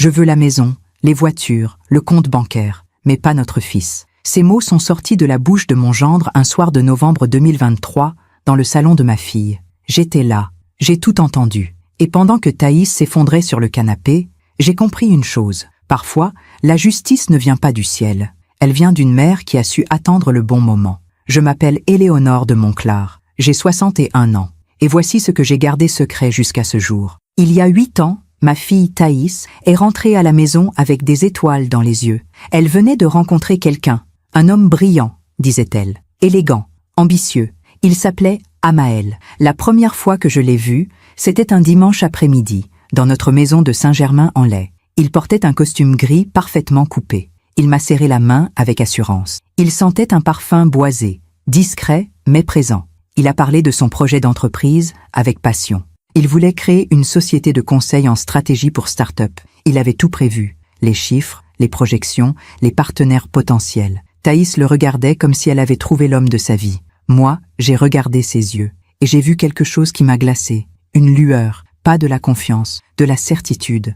Je veux la maison, les voitures, le compte bancaire, mais pas notre fils. » Ces mots sont sortis de la bouche de mon gendre un soir de novembre 2023, dans le salon de ma fille. J'étais là, j'ai tout entendu. Et pendant que Thaïs s'effondrait sur le canapé, j'ai compris une chose. Parfois, la justice ne vient pas du ciel. Elle vient d'une mère qui a su attendre le bon moment. Je m'appelle Éléonore de Monclar. J'ai 61 ans. Et voici ce que j'ai gardé secret jusqu'à ce jour. Il y a 8 ans, ma fille Thaïs est rentrée à la maison avec des étoiles dans les yeux. Elle venait de rencontrer quelqu'un. Un homme brillant, disait-elle, élégant, ambitieux. Il s'appelait Amael. La première fois que je l'ai vu, c'était un dimanche après-midi, dans notre maison de Saint-Germain-en-Laye. Il portait un costume gris parfaitement coupé. Il m'a serré la main avec assurance. Il sentait un parfum boisé, discret mais présent. Il a parlé de son projet d'entreprise avec passion. Il voulait créer une société de conseil en stratégie pour start-up. Il avait tout prévu, les chiffres, les projections, les partenaires potentiels. Thaïs le regardait comme si elle avait trouvé l'homme de sa vie. Moi, j'ai regardé ses yeux, et j'ai vu quelque chose qui m'a glacé. Une lueur, pas de la confiance, de la certitude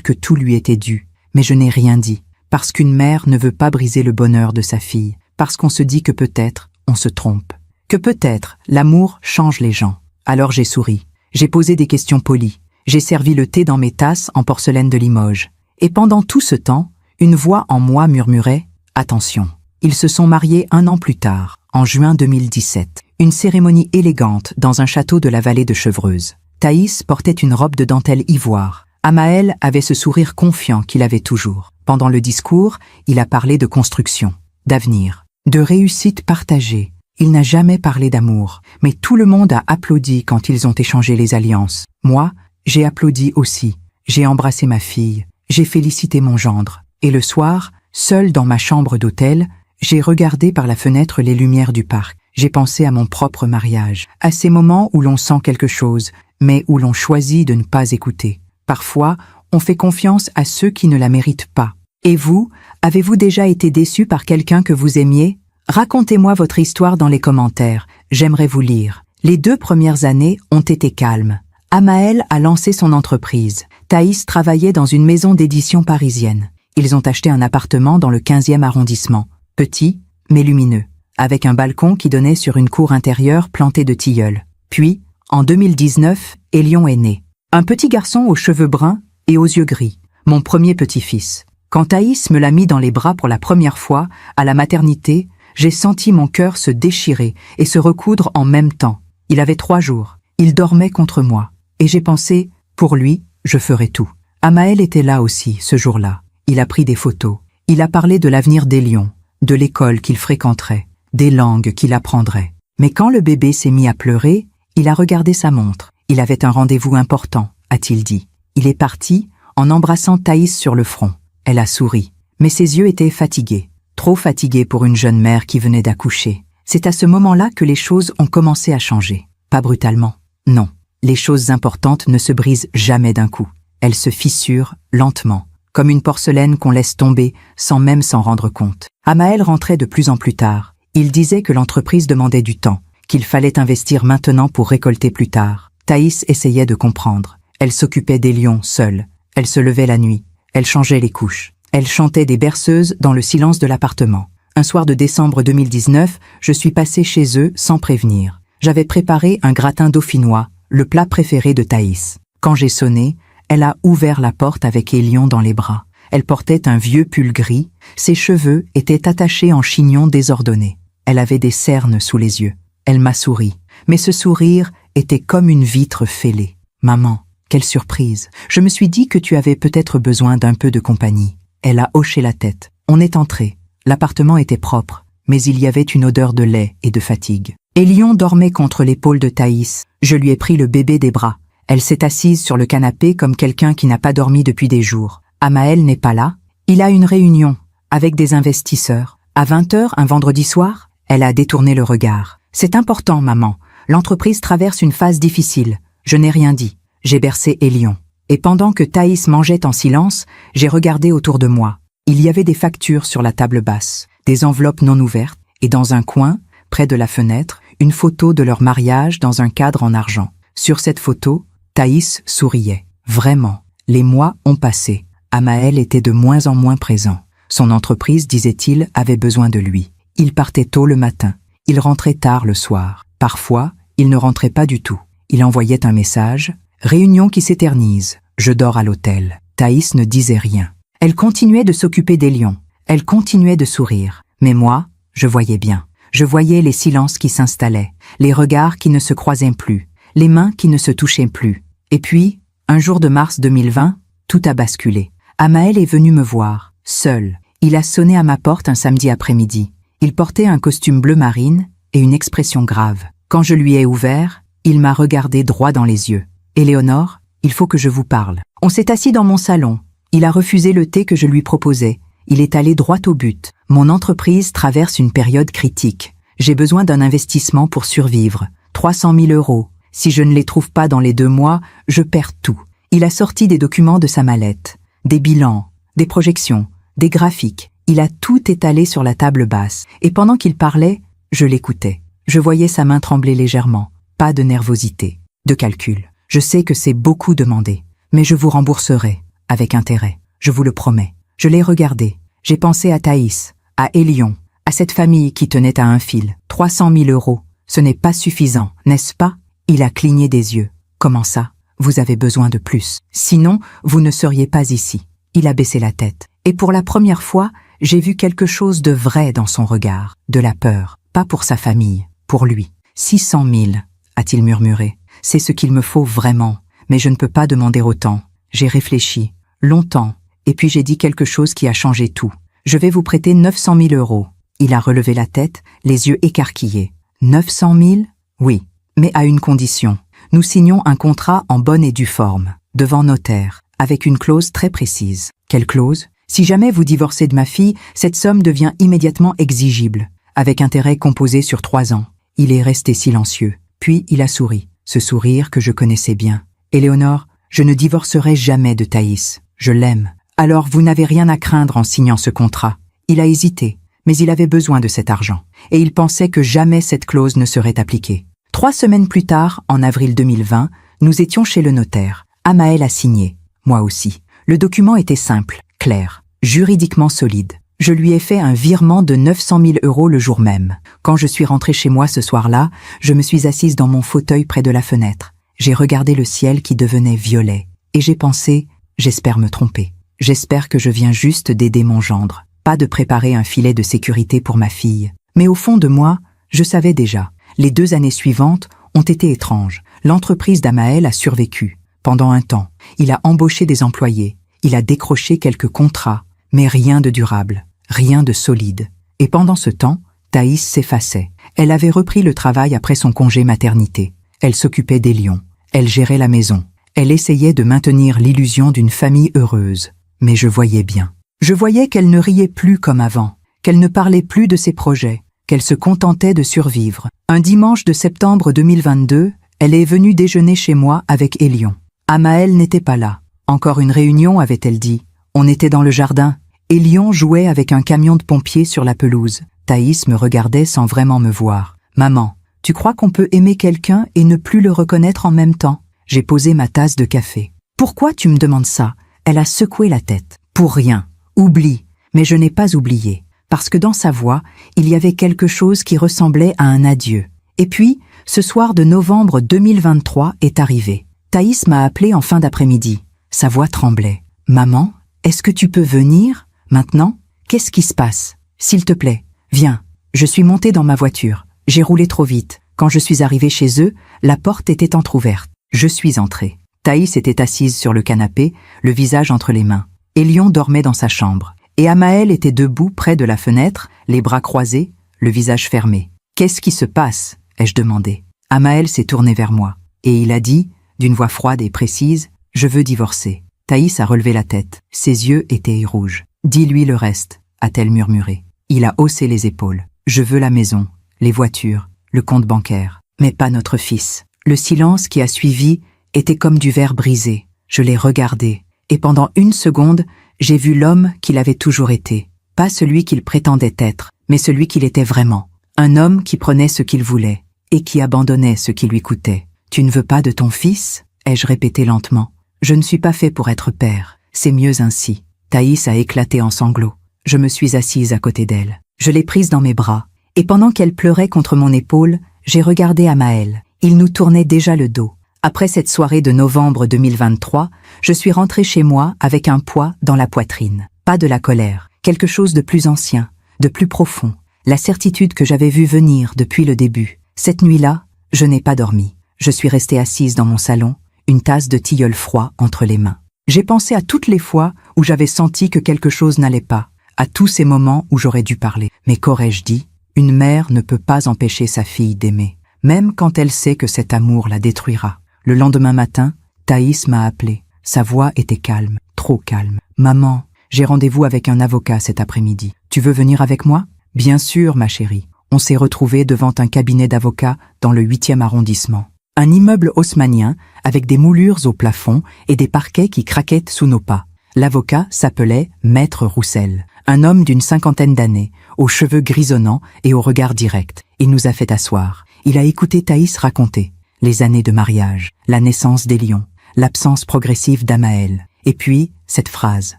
que tout lui était dû. Mais je n'ai rien dit, parce qu'une mère ne veut pas briser le bonheur de sa fille, parce qu'on se dit que peut-être on se trompe, que peut-être l'amour change les gens. Alors j'ai souri, j'ai posé des questions polies, j'ai servi le thé dans mes tasses en porcelaine de Limoges. Et pendant tout ce temps, une voix en moi murmurait « Attention ». Ils se sont mariés 1 an plus tard, en juin 2017. Une cérémonie élégante dans un château de la vallée de Chevreuse. Thaïs portait une robe de dentelle ivoire. Amael avait ce sourire confiant qu'il avait toujours. Pendant le discours, il a parlé de construction, d'avenir, de réussite partagée. Il n'a jamais parlé d'amour, mais tout le monde a applaudi quand ils ont échangé les alliances. Moi, j'ai applaudi aussi. J'ai embrassé ma fille, j'ai félicité mon gendre. Et le soir, seul dans ma chambre d'hôtel, j'ai regardé par la fenêtre les lumières du parc. J'ai pensé à mon propre mariage, à ces moments où l'on sent quelque chose, mais où l'on choisit de ne pas écouter. Parfois, on fait confiance à ceux qui ne la méritent pas. Et vous, avez-vous déjà été déçu par quelqu'un que vous aimiez? Racontez-moi votre histoire dans les commentaires, j'aimerais vous lire. Les 2 premières années ont été calmes. Amael a lancé son entreprise. Thaïs travaillait dans une maison d'édition parisienne. Ils ont acheté un appartement dans le 15e arrondissement. Petit, mais lumineux, avec un balcon qui donnait sur une cour intérieure plantée de tilleuls. Puis, en 2019, Élion est né. Un petit garçon aux cheveux bruns et aux yeux gris. Mon premier petit-fils. Quand Thaïs me l'a mis dans les bras pour la première fois, à la maternité, j'ai senti mon cœur se déchirer et se recoudre en même temps. Il avait 3 jours. Il dormait contre moi. Et j'ai pensé, pour lui, je ferai tout. Amael était là aussi, ce jour-là. Il a pris des photos. Il a parlé de l'avenir d'Élion, de l'école qu'il fréquenterait, des langues qu'il apprendrait. Mais quand le bébé s'est mis à pleurer, il a regardé sa montre. Il avait un rendez-vous important, a-t-il dit. Il est parti, en embrassant Thaïs sur le front. Elle a souri, mais ses yeux étaient fatigués. Trop fatigués pour une jeune mère qui venait d'accoucher. C'est à ce moment-là que les choses ont commencé à changer. Pas brutalement. Non, les choses importantes ne se brisent jamais d'un coup. Elles se fissurent lentement, comme une porcelaine qu'on laisse tomber sans même s'en rendre compte. Amael rentrait de plus en plus tard. Il disait que l'entreprise demandait du temps, qu'il fallait investir maintenant pour récolter plus tard. Thaïs essayait de comprendre. Elle s'occupait des lions seule. Elle se levait la nuit. Elle changeait les couches. Elle chantait des berceuses dans le silence de l'appartement. Un soir de décembre 2019, je suis passée chez eux sans prévenir. J'avais préparé un gratin dauphinois, le plat préféré de Thaïs. Quand j'ai sonné, elle a ouvert la porte avec Élion dans les bras. Elle portait un vieux pull gris, ses cheveux étaient attachés en chignon désordonné. Elle avait des cernes sous les yeux. Elle m'a souri, mais ce sourire était comme une vitre fêlée. « Maman, quelle surprise! Je me suis dit que tu avais peut-être besoin d'un peu de compagnie. » Elle a hoché la tête. On est entré. L'appartement était propre, mais il y avait une odeur de lait et de fatigue. Élion dormait contre l'épaule de Thaïs. Je lui ai pris le bébé des bras. Elle s'est assise sur le canapé comme quelqu'un qui n'a pas dormi depuis des jours. Amael n'est pas là. Il a une réunion avec des investisseurs. À 20h un vendredi soir, elle a détourné le regard. « C'est important, maman. L'entreprise traverse une phase difficile. » Je n'ai rien dit. J'ai bercé Élion. Et pendant que Thaïs mangeait en silence, j'ai regardé autour de moi. Il y avait des factures sur la table basse, des enveloppes non ouvertes, et dans un coin, près de la fenêtre, une photo de leur mariage dans un cadre en argent. Sur cette photo, Thaïs souriait. Vraiment, les mois ont passé. Amael était de moins en moins présent. Son entreprise, disait-il, avait besoin de lui. Il partait tôt le matin. Il rentrait tard le soir. Parfois, il ne rentrait pas du tout. Il envoyait un message. Réunion qui s'éternise. Je dors à l'hôtel. Thaïs ne disait rien. Elle continuait de s'occuper des lions. Elle continuait de sourire. Mais moi, je voyais bien. Je voyais les silences qui s'installaient, les regards qui ne se croisaient plus, les mains qui ne se touchaient plus. Et puis, un jour de mars 2020, tout a basculé. Amael est venu me voir, seul. Il a sonné à ma porte un samedi après-midi. Il portait un costume bleu marine et une expression grave. Quand je lui ai ouvert, il m'a regardé droit dans les yeux. « Éléonore, il faut que je vous parle. » On s'est assis dans mon salon. Il a refusé le thé que je lui proposais. Il est allé droit au but. Mon entreprise traverse une période critique. J'ai besoin d'un investissement pour survivre. 300 000 €. Si je ne les trouve pas dans les 2 mois, je perds tout. Il a sorti des documents de sa mallette. Des bilans, des projections, des graphiques. Il a tout étalé sur la table basse. Et pendant qu'il parlait, je l'écoutais. Je voyais sa main trembler légèrement. Pas de nervosité, de calcul. Je sais que c'est beaucoup demandé, mais je vous rembourserai, avec intérêt. Je vous le promets. Je l'ai regardé. J'ai pensé à Thaïs, à Élion, à cette famille qui tenait à un fil. 300 000 €. Ce n'est pas suffisant, n'est-ce pas? Il a cligné des yeux. Comment ça? Vous avez besoin de plus. Sinon, vous ne seriez pas ici. Il a baissé la tête. Et pour la première fois, j'ai vu quelque chose de vrai dans son regard. De la peur. Pas pour sa famille, pour lui. 600 000, a-t-il murmuré. C'est ce qu'il me faut vraiment. Mais je ne peux pas demander autant. J'ai réfléchi. Longtemps. Et puis j'ai dit quelque chose qui a changé tout. Je vais vous prêter 900 000 €. Il a relevé la tête, les yeux écarquillés. 900 000? Oui. Mais à une condition. Nous signons un contrat en bonne et due forme, devant notaire, avec une clause très précise. Quelle clause? Si jamais vous divorcez de ma fille, cette somme devient immédiatement exigible, avec intérêt composé sur 3 ans. Il est resté silencieux. Puis il a souri, ce sourire que je connaissais bien. Éléonore, je ne divorcerai jamais de Thaïs. Je l'aime. Alors vous n'avez rien à craindre en signant ce contrat. Il a hésité, mais il avait besoin de cet argent, et il pensait que jamais cette clause ne serait appliquée. 3 semaines plus tard, en avril 2020, nous étions chez le notaire. Amael a signé, moi aussi. Le document était simple, clair, juridiquement solide. Je lui ai fait un virement de 900 000 € le jour même. Quand je suis rentrée chez moi ce soir-là, je me suis assise dans mon fauteuil près de la fenêtre. J'ai regardé le ciel qui devenait violet, et j'ai pensé, j'espère me tromper. J'espère que je viens juste d'aider mon gendre, pas de préparer un filet de sécurité pour ma fille. Mais au fond de moi, je savais déjà. Les 2 années suivantes ont été étranges. L'entreprise d'Amael a survécu. Pendant un temps, il a embauché des employés. Il a décroché quelques contrats, mais rien de durable, rien de solide. Et pendant ce temps, Thaïs s'effaçait. Elle avait repris le travail après son congé maternité. Elle s'occupait des lions. Elle gérait la maison. Elle essayait de maintenir l'illusion d'une famille heureuse. Mais je voyais bien. Je voyais qu'elle ne riait plus comme avant, qu'elle ne parlait plus de ses projets, qu'elle se contentait de survivre. Un dimanche de septembre 2022, elle est venue déjeuner chez moi avec Élion. Amael n'était pas là. Encore une réunion, avait-elle dit. On était dans le jardin. Élion jouait avec un camion de pompiers sur la pelouse. Thaïs me regardait sans vraiment me voir. « Maman, tu crois qu'on peut aimer quelqu'un et ne plus le reconnaître en même temps ?» J'ai posé ma tasse de café. « Pourquoi tu me demandes ça ?» Elle a secoué la tête. « Pour rien. Oublie. » Mais je n'ai pas oublié. Parce que dans sa voix, il y avait quelque chose qui ressemblait à un adieu. Et puis, ce soir de novembre 2023 est arrivé. Thaïs m'a appelé en fin d'après-midi. Sa voix tremblait. « Maman, est-ce que tu peux venir, maintenant? Qu'est-ce qui se passe? S'il te plaît, viens. » Je suis montée dans ma voiture. J'ai roulé trop vite. Quand je suis arrivée chez eux, la porte était entr'ouverte. Je suis entrée. Thaïs était assise sur le canapé, le visage entre les mains. Élion dormait dans sa chambre. Et Amael était debout près de la fenêtre, les bras croisés, le visage fermé. « Qu'est-ce qui se passe ?» ai-je demandé. Amael s'est tourné vers moi. Et il a dit, d'une voix froide et précise, « Je veux divorcer. » Thaïs a relevé la tête. Ses yeux étaient rouges. « Dis-lui le reste », a-t-elle murmuré. Il a haussé les épaules. « Je veux la maison, les voitures, le compte bancaire, mais pas notre fils. » Le silence qui a suivi était comme du verre brisé. Je l'ai regardé, et pendant 1 seconde, j'ai vu l'homme qu'il avait toujours été. Pas celui qu'il prétendait être, mais celui qu'il était vraiment. Un homme qui prenait ce qu'il voulait, et qui abandonnait ce qui lui coûtait. « Tu ne veux pas de ton fils ?» ai-je répété lentement. « Je ne suis pas fait pour être père. C'est mieux ainsi. Thaïs a éclaté en sanglots. Je me suis assise à côté d'elle. Je l'ai prise dans mes bras. Et pendant qu'elle pleurait contre mon épaule, j'ai regardé Amaël. Il nous tournait déjà le dos. Après cette soirée de novembre 2023, je suis rentrée chez moi avec un poids dans la poitrine. Pas de la colère, quelque chose de plus ancien, de plus profond. La certitude que j'avais vue venir depuis le début. Cette nuit-là, je n'ai pas dormi. Je suis restée assise dans mon salon, une tasse de tilleul froid entre les mains. J'ai pensé à toutes les fois où j'avais senti que quelque chose n'allait pas, à tous ces moments où j'aurais dû parler. Mais qu'aurais-je dit? Une mère ne peut pas empêcher sa fille d'aimer, même quand elle sait que cet amour la détruira. Le lendemain matin, Thaïs m'a appelé. Sa voix était calme, trop calme. « Maman, j'ai rendez-vous avec un avocat cet après-midi. Tu veux venir avec moi ?»« Bien sûr, ma chérie. » On s'est retrouvés devant un cabinet d'avocats dans le 8e arrondissement. Un immeuble haussmannien avec des moulures au plafond et des parquets qui craquaient sous nos pas. L'avocat s'appelait Maître Roussel, un homme d'une 50aine d'années, aux cheveux grisonnants et au regard direct. Il nous a fait asseoir. Il a écouté Thaïs raconter les années de mariage, la naissance des lions, l'absence progressive d'Amaël. Et puis, cette phrase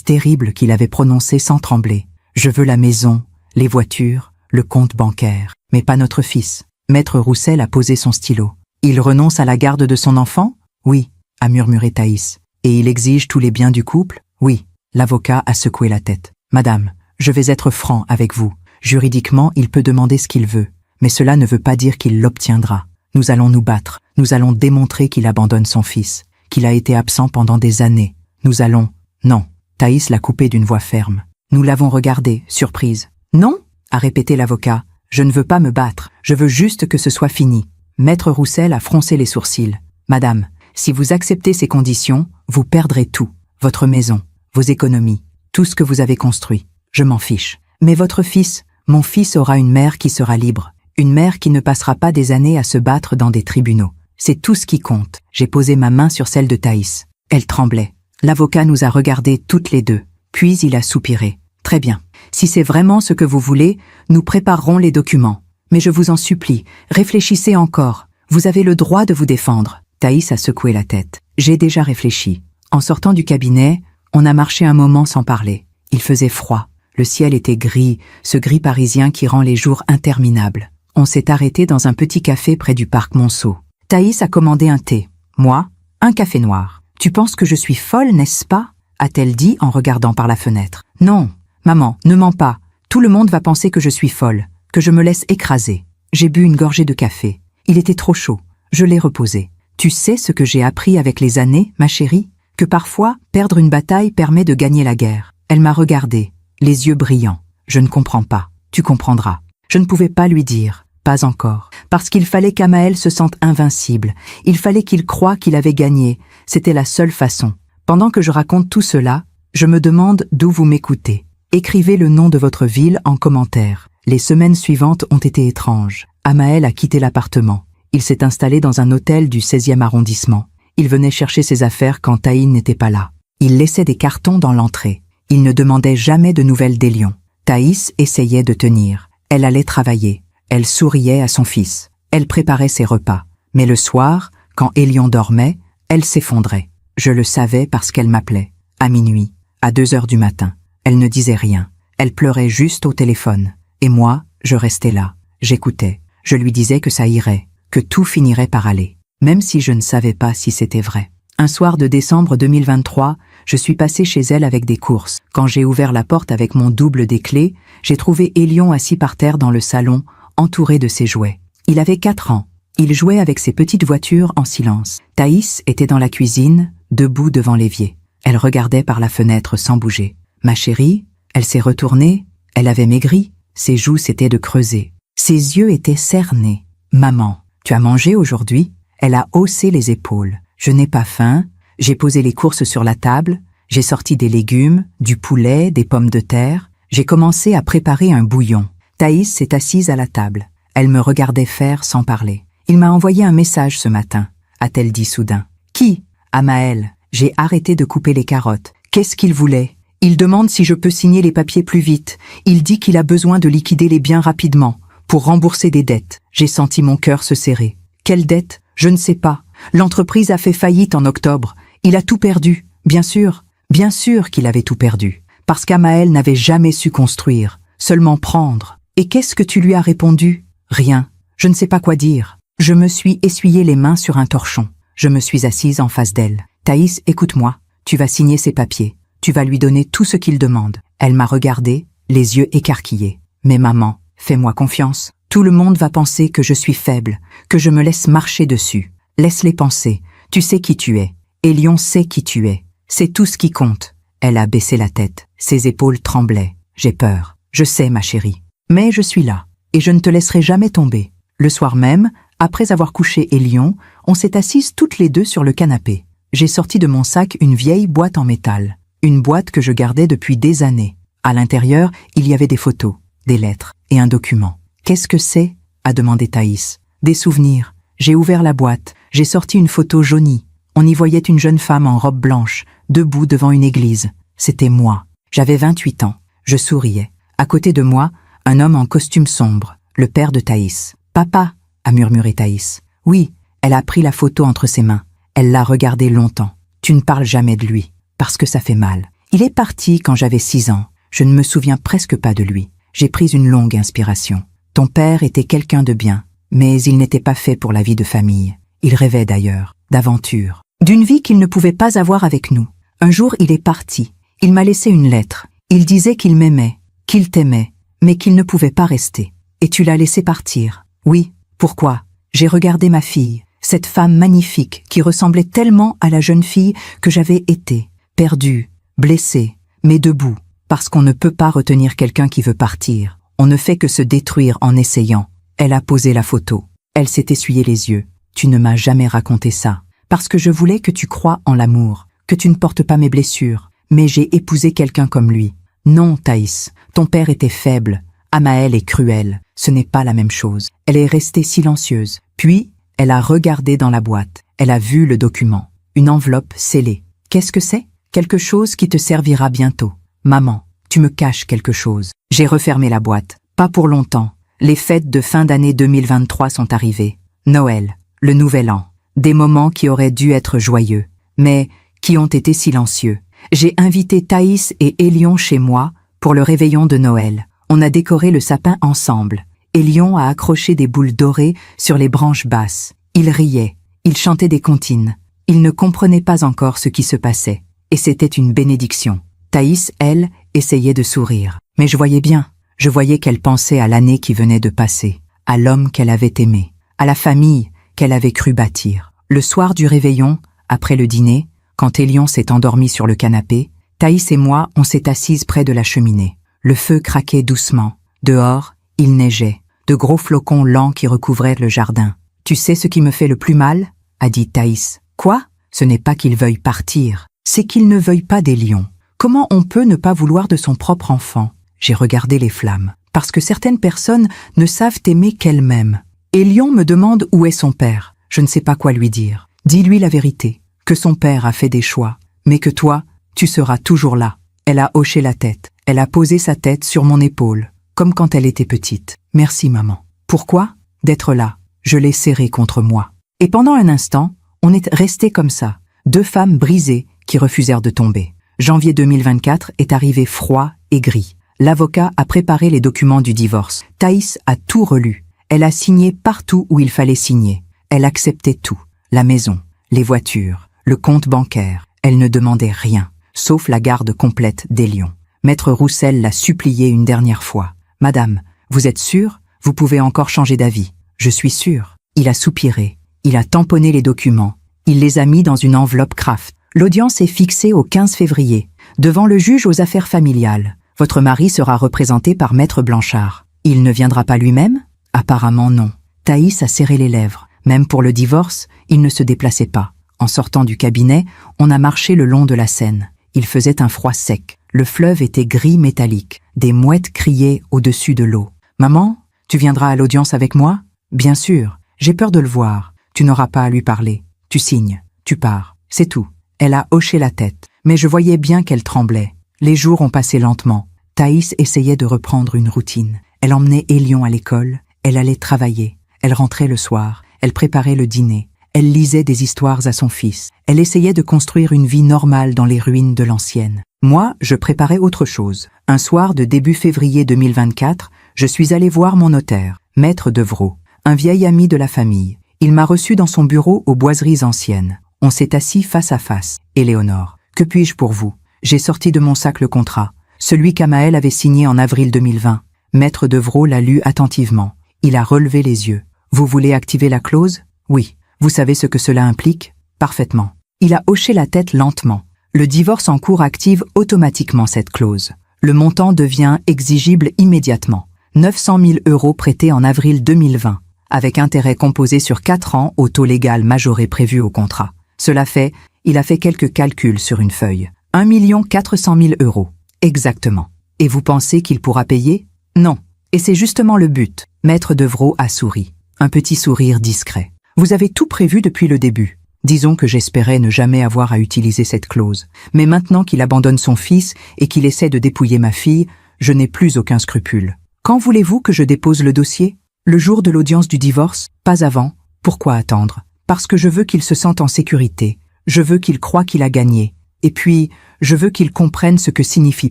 terrible qu'il avait prononcée sans trembler. « Je veux la maison, les voitures, le compte bancaire, mais pas notre fils. » Maître Roussel a posé son stylo. « Il renonce à la garde de son enfant ?»« Oui, » a murmuré Thaïs. « Et il exige tous les biens du couple ?»« Oui. » L'avocat a secoué la tête. « Madame, je vais être franc avec vous. Juridiquement, il peut demander ce qu'il veut, mais cela ne veut pas dire qu'il l'obtiendra. Nous allons nous battre. Nous allons démontrer qu'il abandonne son fils, qu'il a été absent pendant des années. Nous allons... » Non. Thaïs l'a coupé d'une voix ferme. Nous l'avons regardé, surprise. « Non ?» a répété l'avocat. « Je ne veux pas me battre. Je veux juste que ce soit fini. » Maître Roussel a froncé les sourcils. « Madame, si vous acceptez ces conditions, vous perdrez tout. Votre maison, vos économies, tout ce que vous avez construit. Je m'en fiche. Mais votre fils, mon fils aura une mère qui sera libre. Une mère qui ne passera pas des années à se battre dans des tribunaux. C'est tout ce qui compte. » J'ai posé ma main sur celle de Thaïs. Elle tremblait. L'avocat nous a regardés toutes les deux. Puis il a soupiré. « Très bien. Si c'est vraiment ce que vous voulez, nous préparerons les documents. Mais je vous en supplie, réfléchissez encore. Vous avez le droit de vous défendre. » Thaïs a secoué la tête. « J'ai déjà réfléchi. » En sortant du cabinet, on a marché un moment sans parler. Il faisait froid. Le ciel était gris, ce gris parisien qui rend les jours interminables. On s'est arrêté dans un petit café près du parc Monceau. Thaïs a commandé un thé. Moi, un café noir. « Tu penses que je suis folle, n'est-ce pas ?» a-t-elle dit en regardant par la fenêtre. « Non, maman, ne mens pas. Tout le monde va penser que je suis folle, que je me laisse écraser. » J'ai bu une gorgée de café. Il était trop chaud. Je l'ai reposé. « Tu sais ce que j'ai appris avec les années, ma chérie ? Que parfois, perdre une bataille permet de gagner la guerre. » Elle m'a regardé, les yeux brillants. « Je ne comprends pas. Tu comprendras. » Je ne pouvais pas lui dire. Pas encore. Parce qu'il fallait qu'Amaël se sente invincible. Il fallait qu'il croie qu'il avait gagné. C'était la seule façon. Pendant que je raconte tout cela, je me demande d'où vous m'écoutez. Écrivez le nom de votre ville en commentaire. Les semaines suivantes ont été étranges. Amaël a quitté l'appartement. Il s'est installé dans un hôtel du 16e arrondissement. Il venait chercher ses affaires quand Thaïs n'était pas là. Il laissait des cartons dans l'entrée. Il ne demandait jamais de nouvelles d'Élion. Thaïs essayait de tenir. Elle allait travailler. Elle souriait à son fils. Elle préparait ses repas. Mais le soir, quand Élion dormait, elle s'effondrait. Je le savais parce qu'elle m'appelait. À minuit, à 2 heures du matin. Elle ne disait rien. Elle pleurait juste au téléphone. Et moi, je restais là. J'écoutais. Je lui disais que ça irait, que tout finirait par aller. Même si je ne savais pas si c'était vrai. Un soir de décembre 2023, je suis passée chez elle avec des courses. Quand j'ai ouvert la porte avec mon double des clés, j'ai trouvé Élion assis par terre dans le salon, entouré de ses jouets. Il avait 4 ans. Il jouait avec ses petites voitures en silence. Thaïs était dans la cuisine, debout devant l'évier. Elle regardait par la fenêtre sans bouger. Ma chérie, elle s'est retournée, elle avait maigri, ses joues s'étaient de creuser. Ses yeux étaient cernés. Maman, tu as mangé aujourd'hui ? Elle a haussé les épaules. Je n'ai pas faim, j'ai posé les courses sur la table, j'ai sorti des légumes, du poulet, des pommes de terre, j'ai commencé à préparer un bouillon. Thaïs s'est assise à la table. Elle me regardait faire sans parler. Il m'a envoyé un message ce matin, a-t-elle dit soudain. Qui ? Amaël. J'ai arrêté de couper les carottes. Qu'est-ce qu'il voulait ? Il demande si je peux signer les papiers plus vite. Il dit qu'il a besoin de liquider les biens rapidement, pour rembourser des dettes. J'ai senti mon cœur se serrer. Quelle dette ? Je ne sais pas. L'entreprise a fait faillite en octobre. Il a tout perdu, bien sûr. Bien sûr qu'il avait tout perdu, parce qu'Amael n'avait jamais su construire, seulement prendre. Et qu'est-ce que tu lui as répondu? Rien. Je ne sais pas quoi dire. Je me suis essuyé les mains sur un torchon. Je me suis assise en face d'elle. Thaïs, écoute-moi. Tu vas signer ses papiers. Tu vas lui donner tout ce qu'il demande. Elle m'a regardée, les yeux écarquillés. Mais maman, fais-moi confiance. Tout le monde va penser que je suis faible, que je me laisse marcher dessus. Laisse-les penser. Tu sais qui tu es. Élion sait qui tu es. C'est tout ce qui compte. Elle a baissé la tête. Ses épaules tremblaient. J'ai peur. Je sais, ma chérie. Mais je suis là. Et je ne te laisserai jamais tomber. Le soir même, après avoir couché Élion, on s'est assises toutes les deux sur le canapé. J'ai sorti de mon sac une vieille boîte en métal. Une boîte que je gardais depuis des années. À l'intérieur, il y avait des photos, des lettres et un document. « Qu'est-ce que c'est ?» a demandé Thaïs. « Des souvenirs. » J'ai ouvert la boîte. J'ai sorti une photo jaunie. On y voyait une jeune femme en robe blanche, debout devant une église. C'était moi. J'avais 28 ans. Je souriais. À côté de moi, un homme en costume sombre, le père de Thaïs. « Papa !» a murmuré Thaïs. « Oui. » Elle a pris la photo entre ses mains. Elle l'a regardée longtemps. « Tu ne parles jamais de lui, parce que ça fait mal. Il est parti quand j'avais 6 ans. Je ne me souviens presque pas de lui. J'ai pris une longue inspiration. Ton père était quelqu'un de bien, mais il n'était pas fait pour la vie de famille. Il rêvait d'ailleurs, d'aventure, d'une vie qu'il ne pouvait pas avoir avec nous. Un jour, il est parti. Il m'a laissé une lettre. Il disait qu'il m'aimait, qu'il t'aimait, mais qu'il ne pouvait pas rester. Et tu l'as laissé partir. Oui, pourquoi? J'ai regardé ma fille, cette femme magnifique qui ressemblait tellement à la jeune fille que j'avais été, perdue, blessée, mais debout, parce qu'on ne peut pas retenir quelqu'un qui veut partir. On ne fait que se détruire en essayant. Elle a posé la photo. Elle s'est essuyé les yeux. Tu ne m'as jamais raconté ça, parce que je voulais que tu crois en l'amour, que tu ne portes pas mes blessures, mais j'ai épousé quelqu'un comme lui. Non, Thaïs, ton père était faible. Amael est cruel. Ce n'est pas la même chose. Elle est restée silencieuse. Puis, elle a regardé dans la boîte. Elle a vu le document. Une enveloppe scellée. Qu'est-ce que c'est? Quelque chose qui te servira bientôt. Maman, tu me caches quelque chose. J'ai refermé la boîte. Pas pour longtemps. Les fêtes de fin d'année 2023 sont arrivées. Noël, le Nouvel An. Des moments qui auraient dû être joyeux, mais qui ont été silencieux. J'ai invité Thaïs et Élion chez moi pour le réveillon de Noël. On a décoré le sapin ensemble. Élion a accroché des boules dorées sur les branches basses. Il riait, il chantait des comptines. Il ne comprenait pas encore ce qui se passait. Et c'était une bénédiction. Thaïs, elle, essayait de sourire. Mais je voyais bien. Je voyais qu'elle pensait à l'année qui venait de passer, à l'homme qu'elle avait aimé, à la famille qu'elle avait cru bâtir. Le soir du réveillon, après le dîner, quand Élion s'est endormi sur le canapé, Thaïs et moi, on s'est assises près de la cheminée. Le feu craquait doucement. Dehors, il neigeait. De gros flocons lents qui recouvraient le jardin. « Tu sais ce qui me fait le plus mal ?» a dit Thaïs. « Quoi ? Ce n'est pas qu'il veuille partir. C'est qu'il ne veuille pas d'Élion. Comment on peut ne pas vouloir de son propre enfant ?» J'ai regardé les flammes. Parce que certaines personnes ne savent aimer qu'elles-mêmes. Élion me demande où est son père. Je ne sais pas quoi lui dire. Dis-lui la vérité. Que son père a fait des choix. Mais que toi, tu seras toujours là. Elle a hoché la tête. Elle a posé sa tête sur mon épaule, comme quand elle était petite. Merci, maman. Pourquoi? D'être là. Je l'ai serrée contre moi. Et pendant un instant, on est resté comme ça. Deux femmes brisées qui refusèrent de tomber. Janvier 2024 est arrivé froid et gris. L'avocat a préparé les documents du divorce. Thaïs a tout relu. Elle a signé partout où il fallait signer. Elle acceptait tout. La maison, les voitures, le compte bancaire. Elle ne demandait rien, sauf la garde complète d'Élion. Maître Roussel l'a supplié une dernière fois. « Madame, vous êtes sûre? Vous pouvez encore changer d'avis. »« Je suis sûre. » Il a soupiré. Il a tamponné les documents. Il les a mis dans une enveloppe Kraft. L'audience est fixée au 15 février, devant le juge aux affaires familiales. Votre mari sera représenté par Maître Blanchard. Il ne viendra pas lui-même? Apparemment non. Thaïs a serré les lèvres. Même pour le divorce, il ne se déplaçait pas. En sortant du cabinet, on a marché le long de la Seine. Il faisait un froid sec. Le fleuve était gris métallique. Des mouettes criaient au-dessus de l'eau. « Maman, tu viendras à l'audience avec moi ?»« Bien sûr. J'ai peur de le voir. Tu n'auras pas à lui parler. Tu signes. Tu pars. C'est tout. » Elle a hoché la tête. Mais je voyais bien qu'elle tremblait. Les jours ont passé lentement. Thaïs essayait de reprendre une routine. Elle emmenait Élion à l'école. Elle allait travailler. Elle rentrait le soir. Elle préparait le dîner. Elle lisait des histoires à son fils. Elle essayait de construire une vie normale dans les ruines de l'ancienne. Moi, je préparais autre chose. Un soir de début février 2024, je suis allé voir mon notaire, Maître Devrault, un vieil ami de la famille. Il m'a reçu dans son bureau aux Boiseries anciennes. On s'est assis face à face. Éléonore, que puis-je pour vous? J'ai sorti de mon sac le contrat, celui qu'Amael avait signé en avril 2020. Maître Devrault l'a lu attentivement. Il a relevé les yeux. Vous voulez activer la clause? Oui. Vous savez ce que cela implique? Parfaitement. Il a hoché la tête lentement. Le divorce en cours active automatiquement cette clause. Le montant devient exigible immédiatement. 900 000 € prêtés en avril 2020, avec intérêt composé sur 4 ans au taux légal majoré prévu au contrat. Cela fait, il a fait quelques calculs sur une feuille. 1 400 000 €. Exactement. Et vous pensez qu'il pourra payer? Non. Et c'est justement le but. Maître Devrault a souri. Un petit sourire discret. Vous avez tout prévu depuis le début. Disons que j'espérais ne jamais avoir à utiliser cette clause. Mais maintenant qu'il abandonne son fils et qu'il essaie de dépouiller ma fille, je n'ai plus aucun scrupule. Quand voulez-vous que je dépose le dossier? Le jour de l'audience du divorce? Pas avant. Pourquoi attendre? Parce que je veux qu'il se sente en sécurité. Je veux qu'il croie qu'il a gagné. Et puis, je veux qu'il comprenne ce que signifie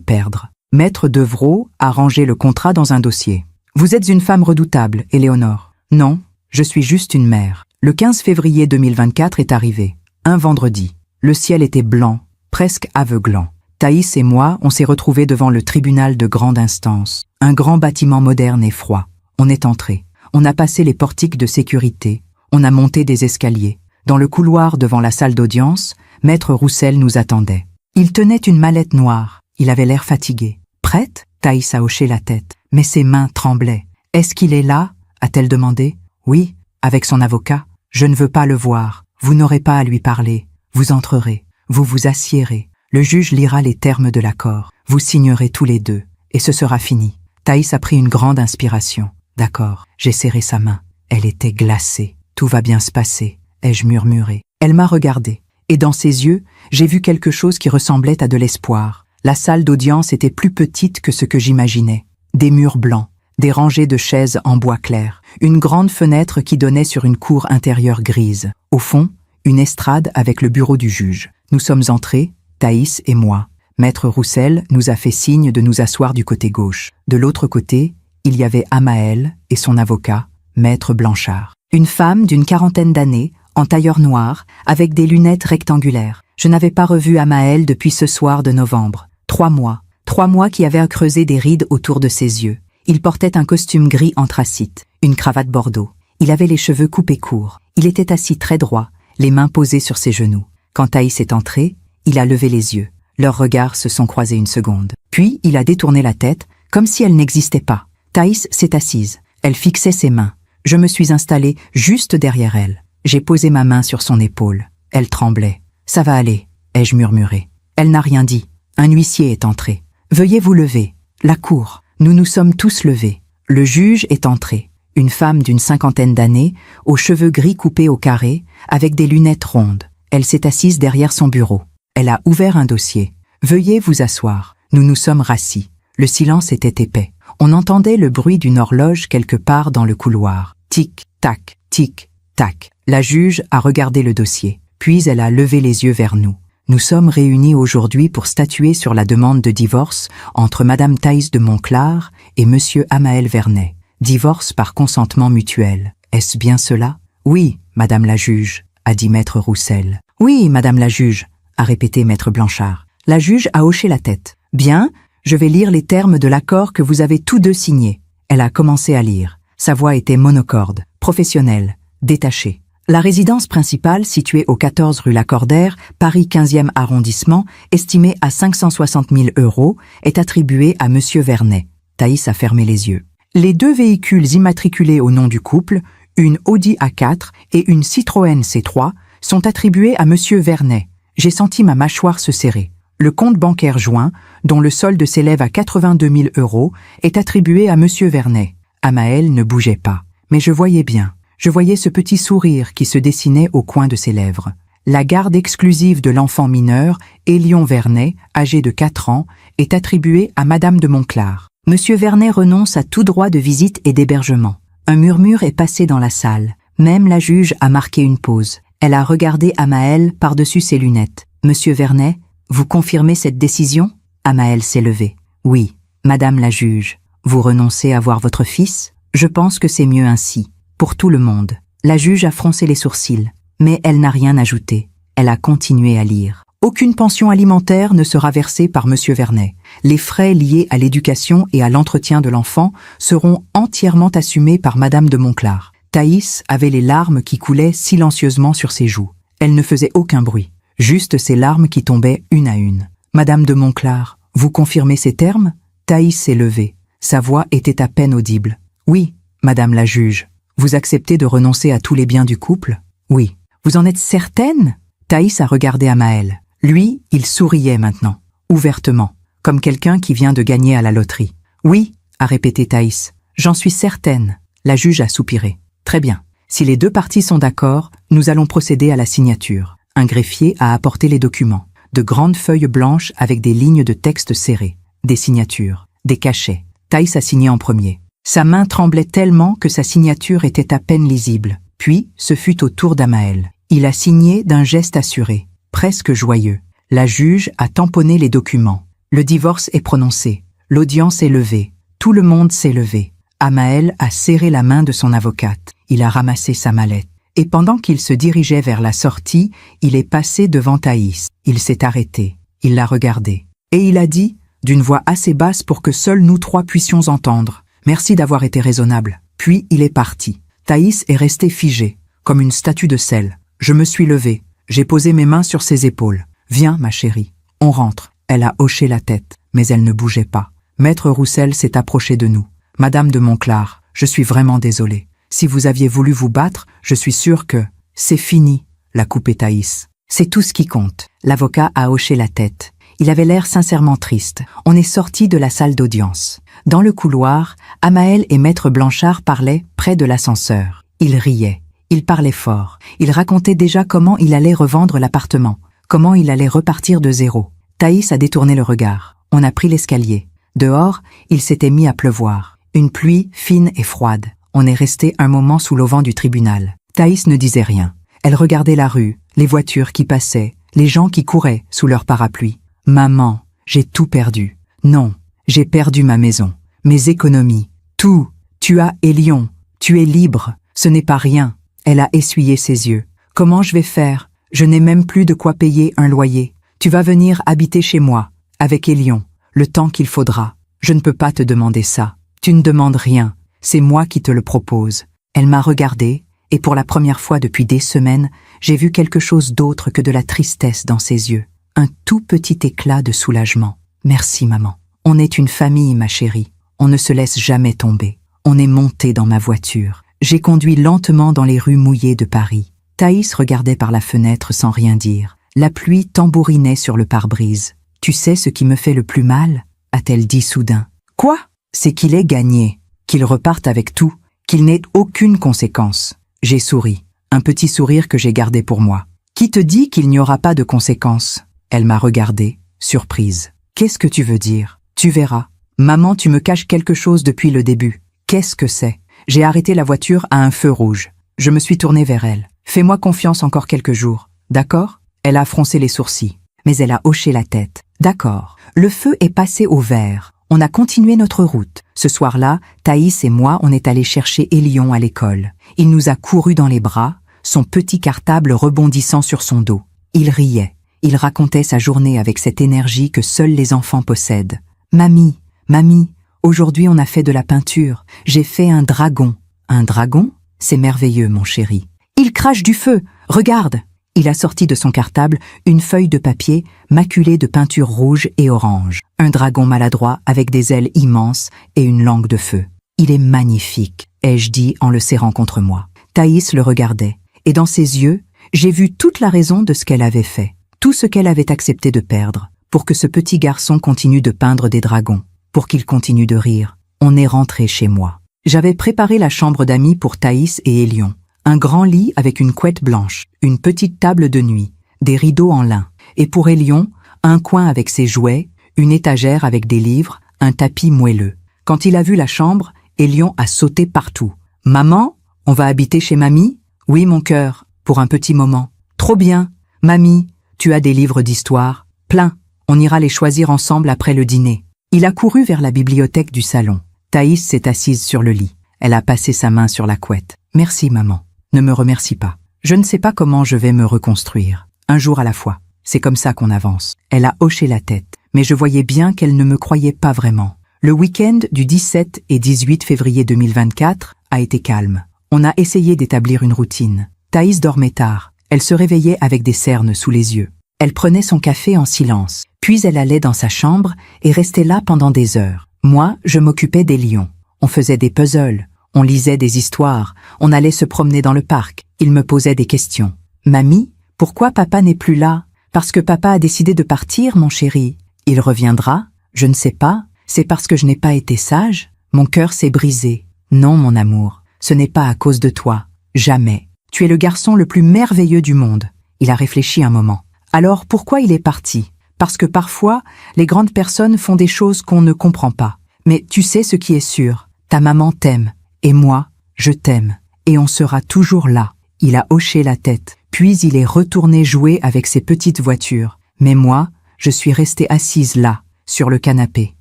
perdre. Maître Devrault a rangé le contrat dans un dossier. Vous êtes une femme redoutable, Éléonore. Non, je suis juste une mère. Le 15 février 2024 est arrivé. Un vendredi. Le ciel était blanc, presque aveuglant. Thaïs et moi, on s'est retrouvés devant le tribunal de grande instance. Un grand bâtiment moderne et froid. On est entré. On a passé les portiques de sécurité. On a monté des escaliers. Dans le couloir devant la salle d'audience, Maître Roussel nous attendait. Il tenait une mallette noire. Il avait l'air fatigué. Prête? Thaïs a hoché la tête. Mais ses mains tremblaient. Est-ce qu'il est là? A-t-elle demandé. Oui, avec son avocat. Je ne veux pas le voir. Vous n'aurez pas à lui parler. Vous entrerez. Vous vous assiérez. Le juge lira les termes de l'accord. Vous signerez tous les deux. Et ce sera fini. Thaïs a pris une grande inspiration. D'accord. J'ai serré sa main. Elle était glacée. Tout va bien se passer, ai-je murmuré. Elle m'a regardé. Et dans ses yeux, j'ai vu quelque chose qui ressemblait à de l'espoir. La salle d'audience était plus petite que ce que j'imaginais. Des murs blancs. Des rangées de chaises en bois clair, une grande fenêtre qui donnait sur une cour intérieure grise. Au fond, une estrade avec le bureau du juge. Nous sommes entrés, Thaïs et moi. Maître Roussel nous a fait signe de nous asseoir du côté gauche. De l'autre côté, il y avait Amael et son avocat, Maître Blanchard. Une femme d'une 40aine d'années, en tailleur noir, avec des lunettes rectangulaires. Je n'avais pas revu Amael depuis ce soir de novembre. 3 mois. 3 mois qui avaient creusé des rides autour de ses yeux. Il portait un costume gris anthracite, une cravate bordeaux. Il avait les cheveux coupés courts. Il était assis très droit, les mains posées sur ses genoux. Quand Thaïs est entrée, il a levé les yeux. Leurs regards se sont croisés une seconde. Puis, il a détourné la tête, comme si elle n'existait pas. Thaïs s'est assise. Elle fixait ses mains. Je me suis installée juste derrière elle. J'ai posé ma main sur son épaule. Elle tremblait. « Ça va aller », ai-je murmuré. Elle n'a rien dit. Un huissier est entré. « Veuillez vous lever. La cour. » Nous nous sommes tous levés. Le juge est entré. Une femme d'une 50aine d'années, aux cheveux gris coupés au carré, avec des lunettes rondes. Elle s'est assise derrière son bureau. Elle a ouvert un dossier. « Veuillez vous asseoir. » Nous nous sommes rassis. Le silence était épais. On entendait le bruit d'une horloge quelque part dans le couloir. Tic, tac, tic, tac. La juge a regardé le dossier. Puis elle a levé les yeux vers nous. Nous sommes réunis aujourd'hui pour statuer sur la demande de divorce entre Madame Thaïs de Monclar et Monsieur Amael Vernet. Divorce par consentement mutuel. Est-ce bien cela? Oui, Madame la juge, a dit Maître Roussel. Oui, Madame la juge, a répété Maître Blanchard. La juge a hoché la tête. Bien, je vais lire les termes de l'accord que vous avez tous deux signé. Elle a commencé à lire. Sa voix était monocorde, professionnelle, détachée. La résidence principale, située au 14 rue Lacordaire, Paris 15e arrondissement, estimée à 560 000 €, est attribuée à Monsieur Vernet. Thaïs a fermé les yeux. Les 2 véhicules immatriculés au nom du couple, une Audi A4 et une Citroën C3, sont attribués à Monsieur Vernet. J'ai senti ma mâchoire se serrer. Le compte bancaire joint, dont le solde s'élève à 82 000 €, est attribué à Monsieur Vernet. Amael ne bougeait pas, mais je voyais bien. Je voyais ce petit sourire qui se dessinait au coin de ses lèvres. La garde exclusive de l'enfant mineur, Élion Vernet, âgé de 4 ans, est attribuée à Madame de Monclar. Monsieur Vernet renonce à tout droit de visite et d'hébergement. Un murmure est passé dans la salle. Même la juge a marqué une pause. Elle a regardé Amaël par-dessus ses lunettes. « Monsieur Vernet, vous confirmez cette décision ?» Amaël s'est levé. « Oui, Madame la juge. Vous renoncez à voir votre fils ? Je pense que c'est mieux ainsi, pour tout le monde. » La juge a froncé les sourcils, mais elle n'a rien ajouté. Elle a continué à lire. Aucune pension alimentaire ne sera versée par Monsieur Vernet. Les frais liés à l'éducation et à l'entretien de l'enfant seront entièrement assumés par Madame de Monclar. Thaïs avait les larmes qui coulaient silencieusement sur ses joues. Elle ne faisait aucun bruit, juste ces larmes qui tombaient une à une. Madame de Monclar, vous confirmez ces termes ? Thaïs s'est levée. Sa voix était à peine audible. Oui, Madame la juge. Vous acceptez de renoncer à tous les biens du couple ? Oui. Vous en êtes certaine ? Thaïs a regardé Amaël. Lui, il souriait maintenant, ouvertement, comme quelqu'un qui vient de gagner à la loterie. Oui, a répété Thaïs. J'en suis certaine. La juge a soupiré. Très bien. Si les deux parties sont d'accord, nous allons procéder à la signature. Un greffier a apporté les documents. De grandes feuilles blanches avec des lignes de texte serrées. Des signatures. Des cachets. Thaïs a signé en premier. Sa main tremblait tellement que sa signature était à peine lisible. Puis, ce fut au tour d'Amaël. Il a signé d'un geste assuré, presque joyeux. La juge a tamponné les documents. Le divorce est prononcé. L'audience est levée. Tout le monde s'est levé. Amaël a serré la main de son avocate. Il a ramassé sa mallette. Et pendant qu'il se dirigeait vers la sortie, il est passé devant Thaïs. Il s'est arrêté. Il l'a regardé. Et il a dit, d'une voix assez basse pour que seuls nous trois puissions entendre, « Merci d'avoir été raisonnable. » Puis il est parti. Thaïs est restée figée, comme une statue de sel. Je me suis levée. J'ai posé mes mains sur ses épaules. « Viens, ma chérie. On rentre. » Elle a hoché la tête, mais elle ne bougeait pas. Maître Roussel s'est approché de nous. « Madame de Monclar, je suis vraiment désolé. Si vous aviez voulu vous battre, je suis sûr que... » « C'est fini, » l'a coupé Thaïs. « C'est tout ce qui compte. » L'avocat a hoché la tête. Il avait l'air sincèrement triste. On est sorti de la salle d'audience. Dans le couloir, Amaël et Maître Blanchard parlaient près de l'ascenseur. Ils riaient. Ils parlaient fort. Ils racontaient déjà comment il allait revendre l'appartement, comment il allait repartir de zéro. Thaïs a détourné le regard. On a pris l'escalier. Dehors, il s'était mis à pleuvoir. Une pluie fine et froide. On est resté un moment sous l'auvent du tribunal. Thaïs ne disait rien. Elle regardait la rue, les voitures qui passaient, les gens qui couraient sous leur parapluie. « Maman, j'ai tout perdu. Non, j'ai perdu ma maison, mes économies, tout. Tu as Élion, tu es libre, ce n'est pas rien. » Elle a essuyé ses yeux. « Comment je vais faire ? Je n'ai même plus de quoi payer un loyer. Tu vas venir habiter chez moi, avec Élion, le temps qu'il faudra. Je ne peux pas te demander ça. Tu ne demandes rien, c'est moi qui te le propose. » Elle m'a regardée, et pour la première fois depuis des semaines, j'ai vu quelque chose d'autre que de la tristesse dans ses yeux. Un tout petit éclat de soulagement. « Merci, maman. On est une famille, ma chérie. On ne se laisse jamais tomber. » On est monté dans ma voiture. J'ai conduit lentement dans les rues mouillées de Paris. Thaïs regardait par la fenêtre sans rien dire. La pluie tambourinait sur le pare-brise. « Tu sais ce qui me fait le plus mal ?» a-t-elle dit soudain. « Quoi ? C'est qu'il ait gagné, qu'il reparte avec tout, qu'il n'ait aucune conséquence. » J'ai souri, un petit sourire que j'ai gardé pour moi. « Qui te dit qu'il n'y aura pas de conséquences ?» Elle m'a regardée, surprise. « Qu'est-ce que tu veux dire ? Tu verras. Maman, tu me caches quelque chose depuis le début. Qu'est-ce que c'est ? » J'ai arrêté la voiture à un feu rouge. Je me suis tournée vers elle. « Fais-moi confiance encore quelques jours. D'accord ?» Elle a froncé les sourcils, mais elle a hoché la tête. « D'accord. » Le feu est passé au vert. On a continué notre route. Ce soir-là, Thaïs et moi, on est allés chercher Élion à l'école. Il nous a couru dans les bras, son petit cartable rebondissant sur son dos. Il riait. Il racontait sa journée avec cette énergie que seuls les enfants possèdent. « Mamie, mamie, aujourd'hui on a fait de la peinture. J'ai fait un dragon. »« Un dragon ? C'est merveilleux, mon chéri. »« Il crache du feu. Regarde !» Il a sorti de son cartable une feuille de papier maculée de peinture rouge et orange. Un dragon maladroit avec des ailes immenses et une langue de feu. « Il est magnifique », ai-je dit en le serrant contre moi. Thaïs le regardait, et dans ses yeux, j'ai vu toute la raison de ce qu'elle avait fait. Tout ce qu'elle avait accepté de perdre, pour que ce petit garçon continue de peindre des dragons, pour qu'il continue de rire. On est rentré chez moi. J'avais préparé la chambre d'amis pour Thaïs et Élion. Un grand lit avec une couette blanche, une petite table de nuit, des rideaux en lin. Et pour Élion, un coin avec ses jouets, une étagère avec des livres, un tapis moelleux. Quand il a vu la chambre, Élion a sauté partout. « Maman, on va habiter chez mamie ? » « Oui, mon cœur. pour un petit moment. Trop bien. Mamie, tu as des livres d'histoire? Plein. On ira les choisir ensemble après le dîner. Il a couru vers la bibliothèque du salon. Thaïs s'est assise sur le lit. Elle a passé sa main sur la couette. Merci, maman. Ne me remercie pas. Je ne sais pas comment je vais me reconstruire. Un jour à la fois. C'est comme ça qu'on avance. Elle a hoché la tête, mais je voyais bien qu'elle ne me croyait pas vraiment. Le week-end du 17 et 18 février 2024 a été calme. On a essayé d'établir une routine. Thaïs dormait tard. Elle se réveillait avec des cernes sous les yeux. Elle prenait son café en silence. Puis elle allait dans sa chambre et restait là pendant des heures. Moi, je m'occupais des lions. On faisait des puzzles. On lisait des histoires. On allait se promener dans le parc. Il me posait des questions. Mamie, pourquoi papa n'est plus là? Parce que papa a décidé de partir, mon chéri. Il reviendra? Je ne sais pas. C'est parce que je n'ai pas été sage? Mon cœur s'est brisé. Non, mon amour, ce n'est pas à cause de toi. Jamais. Tu es le garçon le plus merveilleux du monde. Il a réfléchi un moment. Alors pourquoi il est parti? Parce que parfois, les grandes personnes font des choses qu'on ne comprend pas. Mais tu sais ce qui est sûr. Ta maman t'aime. Et moi, je t'aime. Et on sera toujours là. Il a hoché la tête. Puis il est retourné jouer avec ses petites voitures. Mais moi, je suis restée assise là, sur le canapé.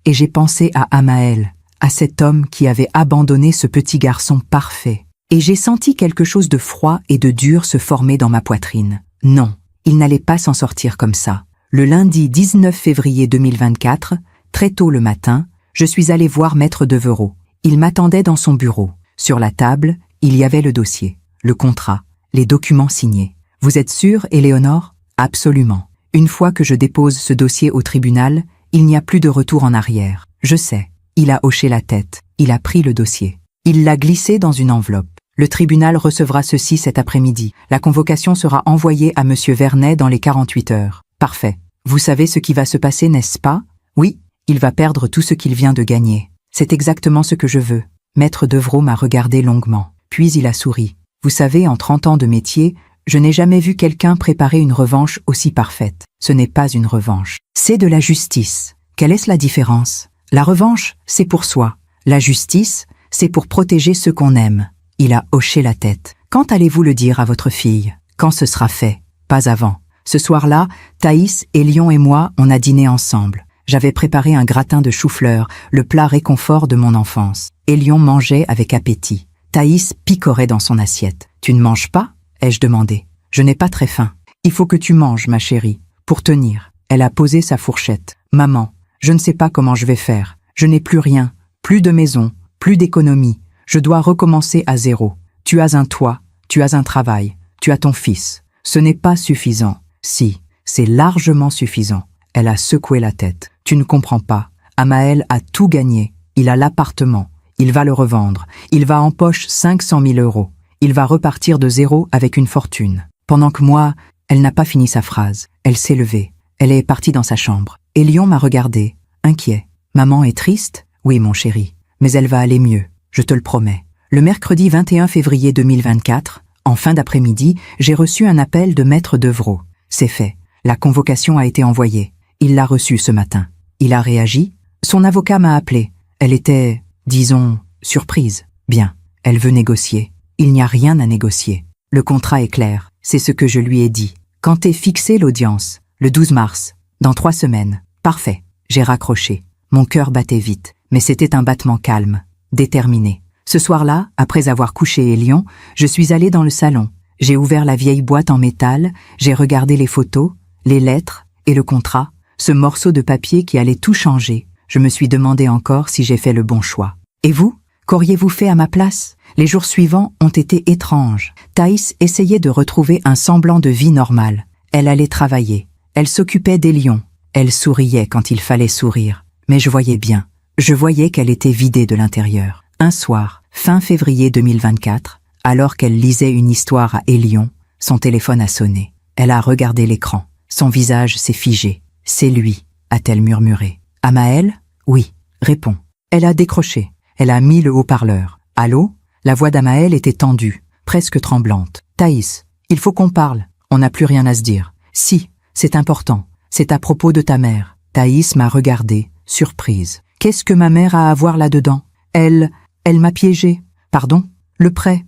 Et j'ai pensé à Amael, à cet homme qui avait abandonné ce petit garçon parfait. Et j'ai senti quelque chose de froid et de dur se former dans ma poitrine. Non, il n'allait pas s'en sortir comme ça. Le lundi 19 février 2024, très tôt le matin, je suis allée voir Maître Devereux. Il m'attendait dans son bureau. Sur la table, il y avait le dossier, le contrat, les documents signés. Vous êtes sûre, Éléonore? Absolument. Une fois que je dépose ce dossier au tribunal, il n'y a plus de retour en arrière. Je sais. Il a hoché la tête. Il a pris le dossier. Il l'a glissé dans une enveloppe. Le tribunal recevra ceci cet après-midi. La convocation sera envoyée à Monsieur Vernet dans les 48 heures. Parfait. Vous savez ce qui va se passer, n'est-ce pas? Oui, il va perdre tout ce qu'il vient de gagner. C'est exactement ce que je veux. Maître Devereux m'a regardé longuement. Puis il a souri. Vous savez, en 30 ans de métier, je n'ai jamais vu quelqu'un préparer une revanche aussi parfaite. Ce n'est pas une revanche. C'est de la justice. Quelle est la différence? La revanche, c'est pour soi. La justice, c'est pour protéger ceux qu'on aime. Il a hoché la tête. Quand allez-vous le dire à votre fille? Quand ce sera fait? Pas avant. Ce soir-là, Thaïs, Elion et moi, on a dîné ensemble. J'avais préparé un gratin de chou-fleur, le plat réconfort de mon enfance. Elion mangeait avec appétit. Thaïs picorait dans son assiette. « Tu ne manges pas ?» ai-je demandé. « Je n'ai pas très faim. Il faut que tu manges, ma chérie, pour tenir. » Elle a posé sa fourchette. « Maman, je ne sais pas comment je vais faire. Je n'ai plus rien, plus de maison, plus d'économie. Je dois recommencer à zéro. Tu as un toit, tu as un travail, tu as ton fils. Ce n'est pas suffisant. Si, c'est largement suffisant. » Elle a secoué la tête. « Tu ne comprends pas. Amael a tout gagné. Il a l'appartement. Il va le revendre. Il va en poche 500 000 euros. Il va repartir de zéro avec une fortune. » Pendant que moi, elle n'a pas fini sa phrase. Elle s'est levée. Elle est partie dans sa chambre. Elion m'a regardé, inquiet. « Maman est triste? Oui, mon chéri. Mais elle va aller mieux. Je te le promets. » Le mercredi 21 février 2024, en fin d'après-midi, j'ai reçu un appel de Maître Devereux. C'est fait. La convocation a été envoyée. Il l'a reçue ce matin. Il a réagi. Son avocat m'a appelé. Elle était, disons, surprise. Bien. Elle veut négocier. Il n'y a rien à négocier. Le contrat est clair. C'est ce que je lui ai dit. Quand est fixée l'audience? Le 12 mars. Dans 3 semaines. Parfait. J'ai raccroché. Mon cœur battait vite. Mais c'était un battement calme. Déterminé. Ce soir-là, après avoir couché Elion, je suis allée dans le salon. J'ai ouvert la vieille boîte en métal. J'ai regardé les photos, les lettres et le contrat. Ce morceau de papier qui allait tout changer. Je me suis demandé encore si j'ai fait le bon choix. Et vous? Qu'auriez-vous fait à ma place? Les jours suivants ont été étranges. Thaïs essayait de retrouver un semblant de vie normale. Elle allait travailler. Elle s'occupait des lions. Elle souriait quand il fallait sourire. Mais je voyais bien. Je voyais qu'elle était vidée de l'intérieur. Un soir, fin février 2024, alors qu'elle lisait une histoire à Elion, son téléphone a sonné. Elle a regardé l'écran. Son visage s'est figé. « C'est lui », a-t-elle murmuré. « Amael ?»« Oui », répond. Elle a décroché. Elle a mis le haut-parleur. « Allô ?» La voix d'Amael était tendue, presque tremblante. « Thaïs, il faut qu'on parle. On n'a plus rien à se dire. »« Si, c'est important. C'est à propos de ta mère. » Thaïs m'a regardée, surprise. « Qu'est-ce que ma mère a à voir là-dedans? Elle m'a piégée. Pardon? Le prêt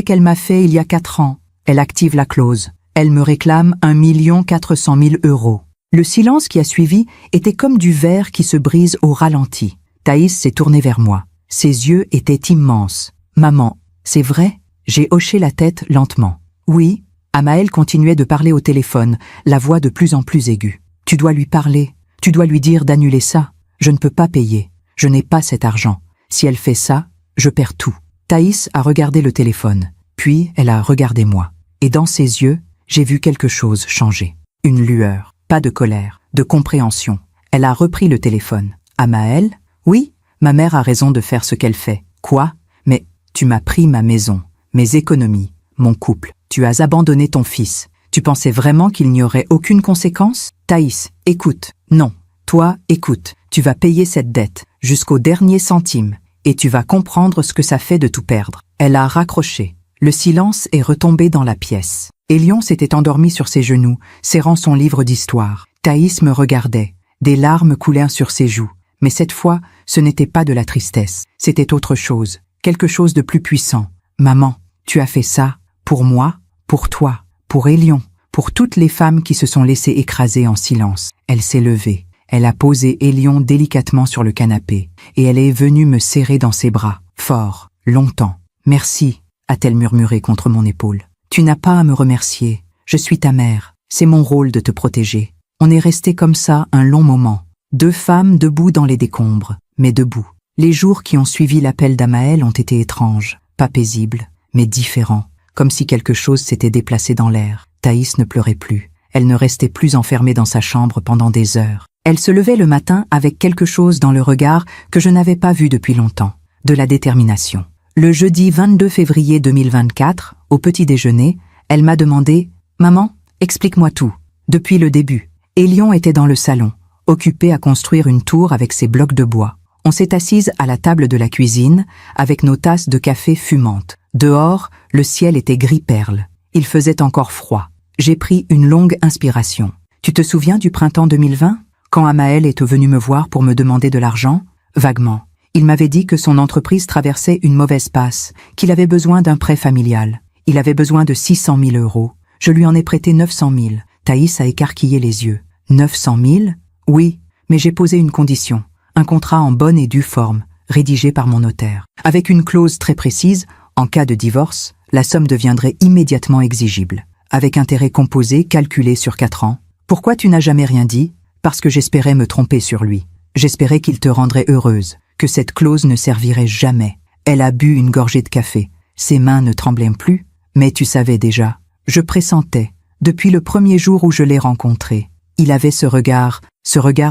qu'elle m'a fait il y a 4 ans. Elle active la clause. Elle me réclame 1 400 000 €. Le silence qui a suivi était comme du verre qui se brise au ralenti. Thaïs s'est tournée vers moi. Ses yeux étaient immenses. « Maman, c'est vrai ?» J'ai hoché la tête lentement. « Oui. » Amaël continuait de parler au téléphone, la voix de plus en plus aiguë. « Tu dois lui parler. Tu dois lui dire d'annuler ça. Je ne peux pas payer. Je n'ai pas cet argent. Si elle fait ça, je perds tout. » Thaïs a regardé le téléphone. Puis elle a regardé moi. Et dans ses yeux, j'ai vu quelque chose changer. Une lueur. Pas de colère, de compréhension. Elle a repris le téléphone. « Amaël ? Oui, ma mère a raison de faire ce qu'elle fait. Quoi ? Mais tu m'as pris ma maison, mes économies, mon couple. Tu as abandonné ton fils. Tu pensais vraiment qu'il n'y aurait aucune conséquence ? Thaïs, écoute. Non. Toi, écoute. Tu vas payer cette dette, jusqu'au dernier centime, et tu vas comprendre ce que ça fait de tout perdre. » Elle a raccroché. Le silence est retombé dans la pièce. Élion s'était endormi sur ses genoux, serrant son livre d'histoire. Thaïs me regardait. Des larmes coulèrent sur ses joues. Mais cette fois, ce n'était pas de la tristesse. C'était autre chose. Quelque chose de plus puissant. « Maman, tu as fait ça pour moi, pour toi, pour Élion, pour toutes les femmes qui se sont laissées écraser en silence. » Elle s'est levée. Elle a posé Élion délicatement sur le canapé, et elle est venue me serrer dans ses bras, fort, longtemps. « Merci », a-t-elle murmuré contre mon épaule. « Tu n'as pas à me remercier. Je suis ta mère. C'est mon rôle de te protéger. » On est resté comme ça un long moment. Deux femmes debout dans les décombres, mais debout. Les jours qui ont suivi l'appel d'Amaël ont été étranges, pas paisibles, mais différents, comme si quelque chose s'était déplacé dans l'air. Thaïs ne pleurait plus. Elle ne restait plus enfermée dans sa chambre pendant des heures. Elle se levait le matin avec quelque chose dans le regard que je n'avais pas vu depuis longtemps, de la détermination. Le jeudi 22 février 2024, au petit déjeuner, elle m'a demandé « Maman, explique-moi tout. » Depuis le début, Élion était dans le salon, occupé à construire une tour avec ses blocs de bois. On s'est assise à la table de la cuisine, avec nos tasses de café fumantes. Dehors, le ciel était gris perle. Il faisait encore froid. J'ai pris une longue inspiration. « Tu te souviens du printemps 2020 ? Quand Amaël est venu me voir pour me demander de l'argent ? Vaguement. Il m'avait dit que son entreprise traversait une mauvaise passe, qu'il avait besoin d'un prêt familial. Il avait besoin de 600 000 €. Je lui en ai prêté 900 000. Thaïs a écarquillé les yeux. 900 000 ? Oui, mais j'ai posé une condition. Un contrat en bonne et due forme, rédigé par mon notaire. Avec une clause très précise, en cas de divorce, la somme deviendrait immédiatement exigible. Avec intérêt composé calculé sur 4 ans. Pourquoi tu n'as jamais rien dit ? Parce que j'espérais me tromper sur lui. J'espérais qu'il te rendrait heureuse, que cette clause ne servirait jamais. Elle a bu une gorgée de café. Ses mains ne tremblaient plus, mais tu savais déjà. Je pressentais, depuis le premier jour où je l'ai rencontré. Il avait ce regard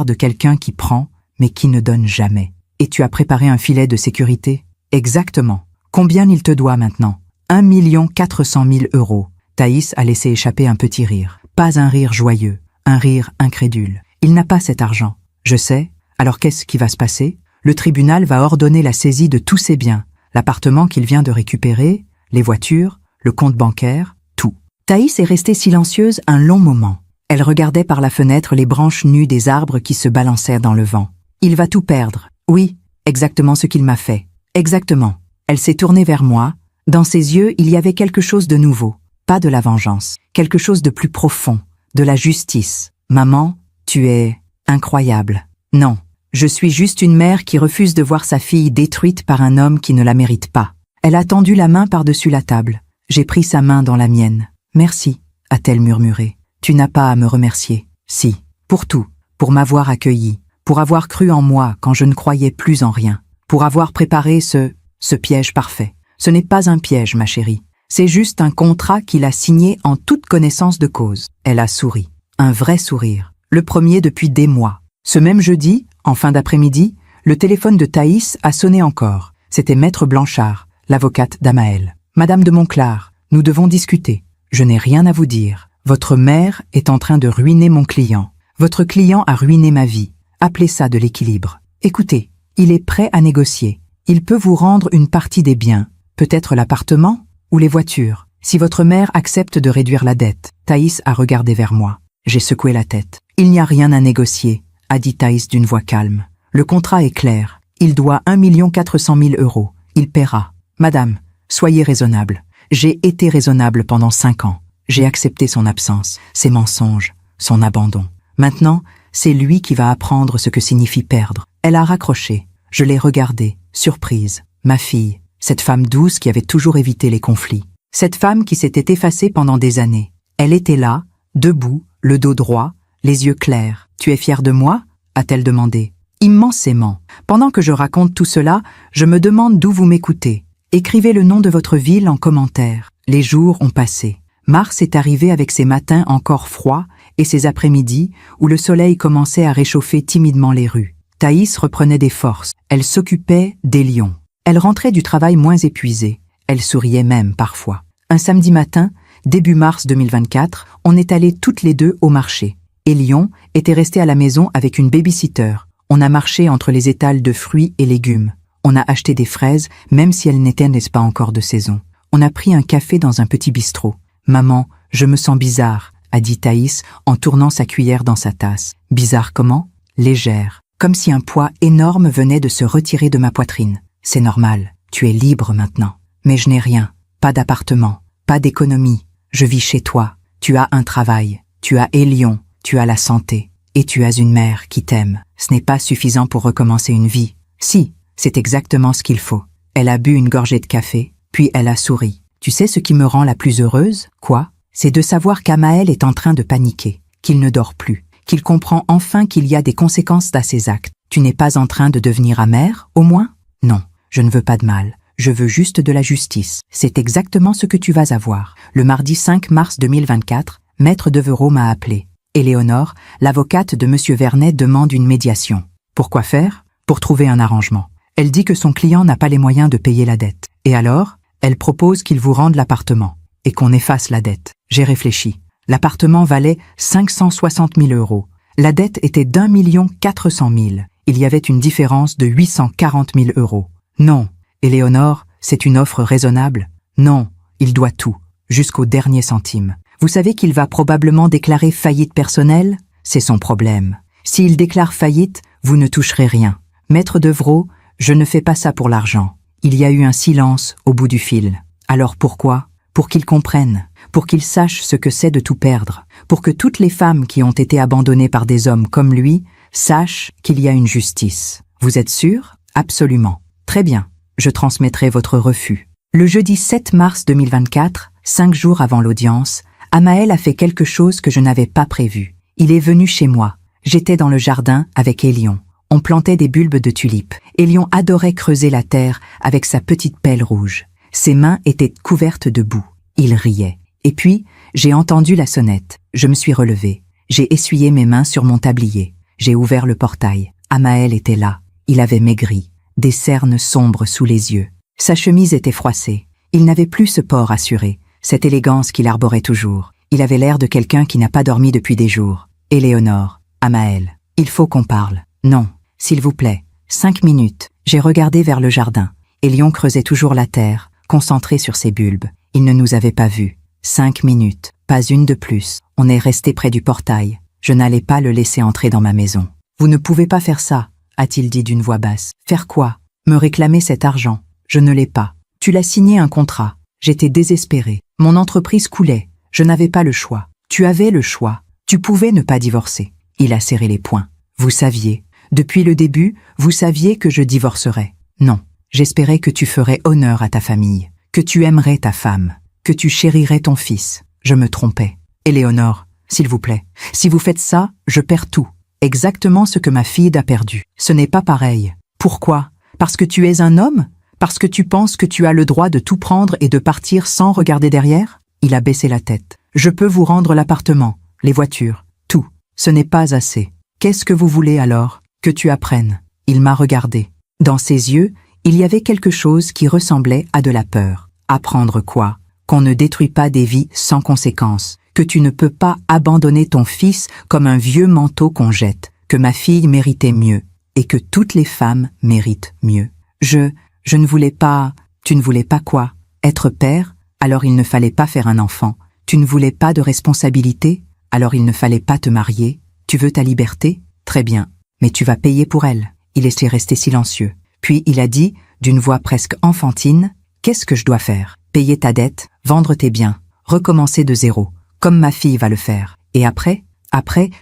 de quelqu'un qui prend, mais qui ne donne jamais. Et tu as préparé un filet de sécurité ? Exactement. Combien il te doit maintenant ? 1 400 000 €. Thaïs a laissé échapper un petit rire. Pas un rire joyeux, un rire incrédule. Il n'a pas cet argent. Je sais. Alors qu'est-ce qui va se passer ? Le tribunal va ordonner la saisie de tous ses biens. L'appartement qu'il vient de récupérer, les voitures, le compte bancaire, tout. Thaïs est restée silencieuse un long moment. Elle regardait par la fenêtre les branches nues des arbres qui se balançaient dans le vent. Il va tout perdre. Oui, exactement ce qu'il m'a fait. Exactement. Elle s'est tournée vers moi. Dans ses yeux, il y avait quelque chose de nouveau. Pas de la vengeance. Quelque chose de plus profond. De la justice. Maman, tu es incroyable. Non, je suis juste une mère qui refuse de voir sa fille détruite par un homme qui ne la mérite pas. Elle a tendu la main par-dessus la table. J'ai pris sa main dans la mienne. Merci, a-t-elle murmuré. Tu n'as pas à me remercier. Si, pour tout, pour m'avoir accueilli, pour avoir cru en moi quand je ne croyais plus en rien, pour avoir préparé ce piège parfait. Ce n'est pas un piège, ma chérie. C'est juste un contrat qu'il a signé en toute connaissance de cause. Elle a souri. Un vrai sourire. Le premier depuis des mois. Ce même jeudi, en fin d'après-midi, le téléphone de Thaïs a sonné encore. C'était Maître Blanchard, l'avocate d'Amaël. « Madame de Monclar, nous devons discuter. Je n'ai rien à vous dire. Votre mère est en train de ruiner mon client. Votre client a ruiné ma vie. Appelez ça de l'équilibre. Écoutez, il est prêt à négocier. Il peut vous rendre une partie des biens, peut-être l'appartement ou les voitures, si votre mère accepte de réduire la dette. » Thaïs a regardé vers moi. J'ai secoué la tête. « Il n'y a rien à négocier, » a dit Thaïs d'une voix calme. « Le contrat est clair. Il doit 1 400 000 €. Il paiera. Madame, soyez raisonnable. J'ai été raisonnable pendant 5 ans. J'ai accepté son absence, ses mensonges, son abandon. Maintenant, c'est lui qui va apprendre ce que signifie perdre. Elle a raccroché. Je l'ai regardée, surprise. Ma fille, cette femme douce qui avait toujours évité les conflits. Cette femme qui s'était effacée pendant des années. Elle était là, debout, le dos droit, les yeux clairs. « Tu es fière de moi ?» a-t-elle demandé. Immensément. Pendant que je raconte tout cela, je me demande d'où vous m'écoutez. Écrivez le nom de votre ville en commentaire. Les jours ont passé. Mars est arrivé avec ses matins encore froids et ses après-midi où le soleil commençait à réchauffer timidement les rues. Thaïs reprenait des forces. Elle s'occupait des lions. Elle rentrait du travail moins épuisée. Elle souriait même parfois. Un samedi matin, début mars 2024, on est allés toutes les deux au marché. Elion était resté à la maison avec une baby-sitter. On a marché entre les étals de fruits et légumes. On a acheté des fraises, même si elles n'étaient, n'est-ce pas, encore de saison. On a pris un café dans un petit bistrot. « Maman, je me sens bizarre », a dit Thaïs en tournant sa cuillère dans sa tasse. « Bizarre comment ?» Légère, comme si un poids énorme venait de se retirer de ma poitrine. « C'est normal, tu es libre maintenant. Mais je n'ai rien, pas d'appartement, pas d'économie. Je vis chez toi. Tu as un travail, tu as Elion, tu as la santé, et tu as une mère qui t'aime. Ce n'est pas suffisant pour recommencer une vie. Si, c'est exactement ce qu'il faut. » Elle a bu une gorgée de café, puis elle a souri. « Tu sais ce qui me rend la plus heureuse ? Quoi ? C'est de savoir qu'Amaël est en train de paniquer, qu'il ne dort plus, qu'il comprend enfin qu'il y a des conséquences à ses actes. Tu n'es pas en train de devenir amère, au moins ? Non, je ne veux pas de mal. Je veux juste de la justice. C'est exactement ce que tu vas avoir. » Le mardi 5 mars 2024, Maître Devereux m'a appelé. Éléonore, l'avocate de M. Vernet, demande une médiation. Pourquoi faire ? Pour trouver un arrangement. Elle dit que son client n'a pas les moyens de payer la dette. Et alors ? Elle propose qu'il vous rende l'appartement et qu'on efface la dette. J'ai réfléchi. L'appartement valait 560 000 €. La dette était d'1 400 000. Il y avait une différence de 840 000 €. Non, Éléonore, c'est une offre raisonnable. Non, il doit tout, jusqu'au dernier centime. Vous savez qu'il va probablement déclarer faillite personnelle ? C'est son problème. S'il déclare faillite, vous ne toucherez rien. Maître Devereux, je ne fais pas ça pour l'argent. Il y a eu un silence au bout du fil. Alors pourquoi ? Pour qu'il comprenne, pour qu'il sache ce que c'est de tout perdre, pour que toutes les femmes qui ont été abandonnées par des hommes comme lui sachent qu'il y a une justice. Vous êtes sûr ? Absolument. Très bien, je transmettrai votre refus. Le jeudi 7 mars 2024, 5 jours avant l'audience, Amaël a fait quelque chose que je n'avais pas prévu. Il est venu chez moi. J'étais dans le jardin avec Elion. On plantait des bulbes de tulipes. Elion adorait creuser la terre avec sa petite pelle rouge. Ses mains étaient couvertes de boue. Il riait. Et puis, j'ai entendu la sonnette. Je me suis relevée. J'ai essuyé mes mains sur mon tablier. J'ai ouvert le portail. Amaël était là. Il avait maigri, des cernes sombres sous les yeux. Sa chemise était froissée. Il n'avait plus ce port assuré, cette élégance qu'il arborait toujours. Il avait l'air de quelqu'un qui n'a pas dormi depuis des jours. Éléonore, Amaël, il faut qu'on parle. Non, s'il vous plaît, 5 minutes. J'ai regardé vers le jardin. Elion creusait toujours la terre, concentré sur ses bulbes. Il ne nous avait pas vus. 5 minutes, pas une de plus. On est resté près du portail. Je n'allais pas le laisser entrer dans ma maison. « Vous ne pouvez pas faire ça », a-t-il dit d'une voix basse. « Faire quoi ? Me réclamer cet argent. Je ne l'ai pas. Tu l'as signé un contrat. J'étais désespérée. Mon entreprise coulait. Je n'avais pas le choix. Tu avais le choix. Tu pouvais ne pas divorcer. » Il a serré les poings. « Vous saviez. Depuis le début, vous saviez que je divorcerais. Non. J'espérais que tu ferais honneur à ta famille, que tu aimerais ta femme, que tu chérirais ton fils. Je me trompais. Éléonore, s'il vous plaît, si vous faites ça, je perds tout. Exactement ce que ma fille a perdu. Ce n'est pas pareil. Pourquoi ? Parce que tu es un homme ? Parce que tu penses que tu as le droit de tout prendre et de partir sans regarder derrière ? Il a baissé la tête. Je peux vous rendre l'appartement, les voitures, tout. Ce n'est pas assez. Qu'est-ce que vous voulez alors ? Que tu apprennes. Il m'a regardé. Dans ses yeux, il y avait quelque chose qui ressemblait à de la peur. Apprendre quoi ? Qu'on ne détruit pas des vies sans conséquence, que tu ne peux pas abandonner ton fils comme un vieux manteau qu'on jette, que ma fille méritait mieux, et que toutes les femmes méritent mieux. Je ne voulais pas... Tu ne voulais pas quoi ? Être père ? Alors il ne fallait pas faire un enfant. Tu ne voulais pas de responsabilité ? Alors il ne fallait pas te marier. Tu veux ta liberté ? Très bien. Mais tu vas payer pour elle. Il est resté silencieux. Puis il a dit, d'une voix presque enfantine, « Qu'est-ce que je dois faire ? payer ta dette, vendre tes biens, recommencer de zéro, comme ma fille va le faire. Et après,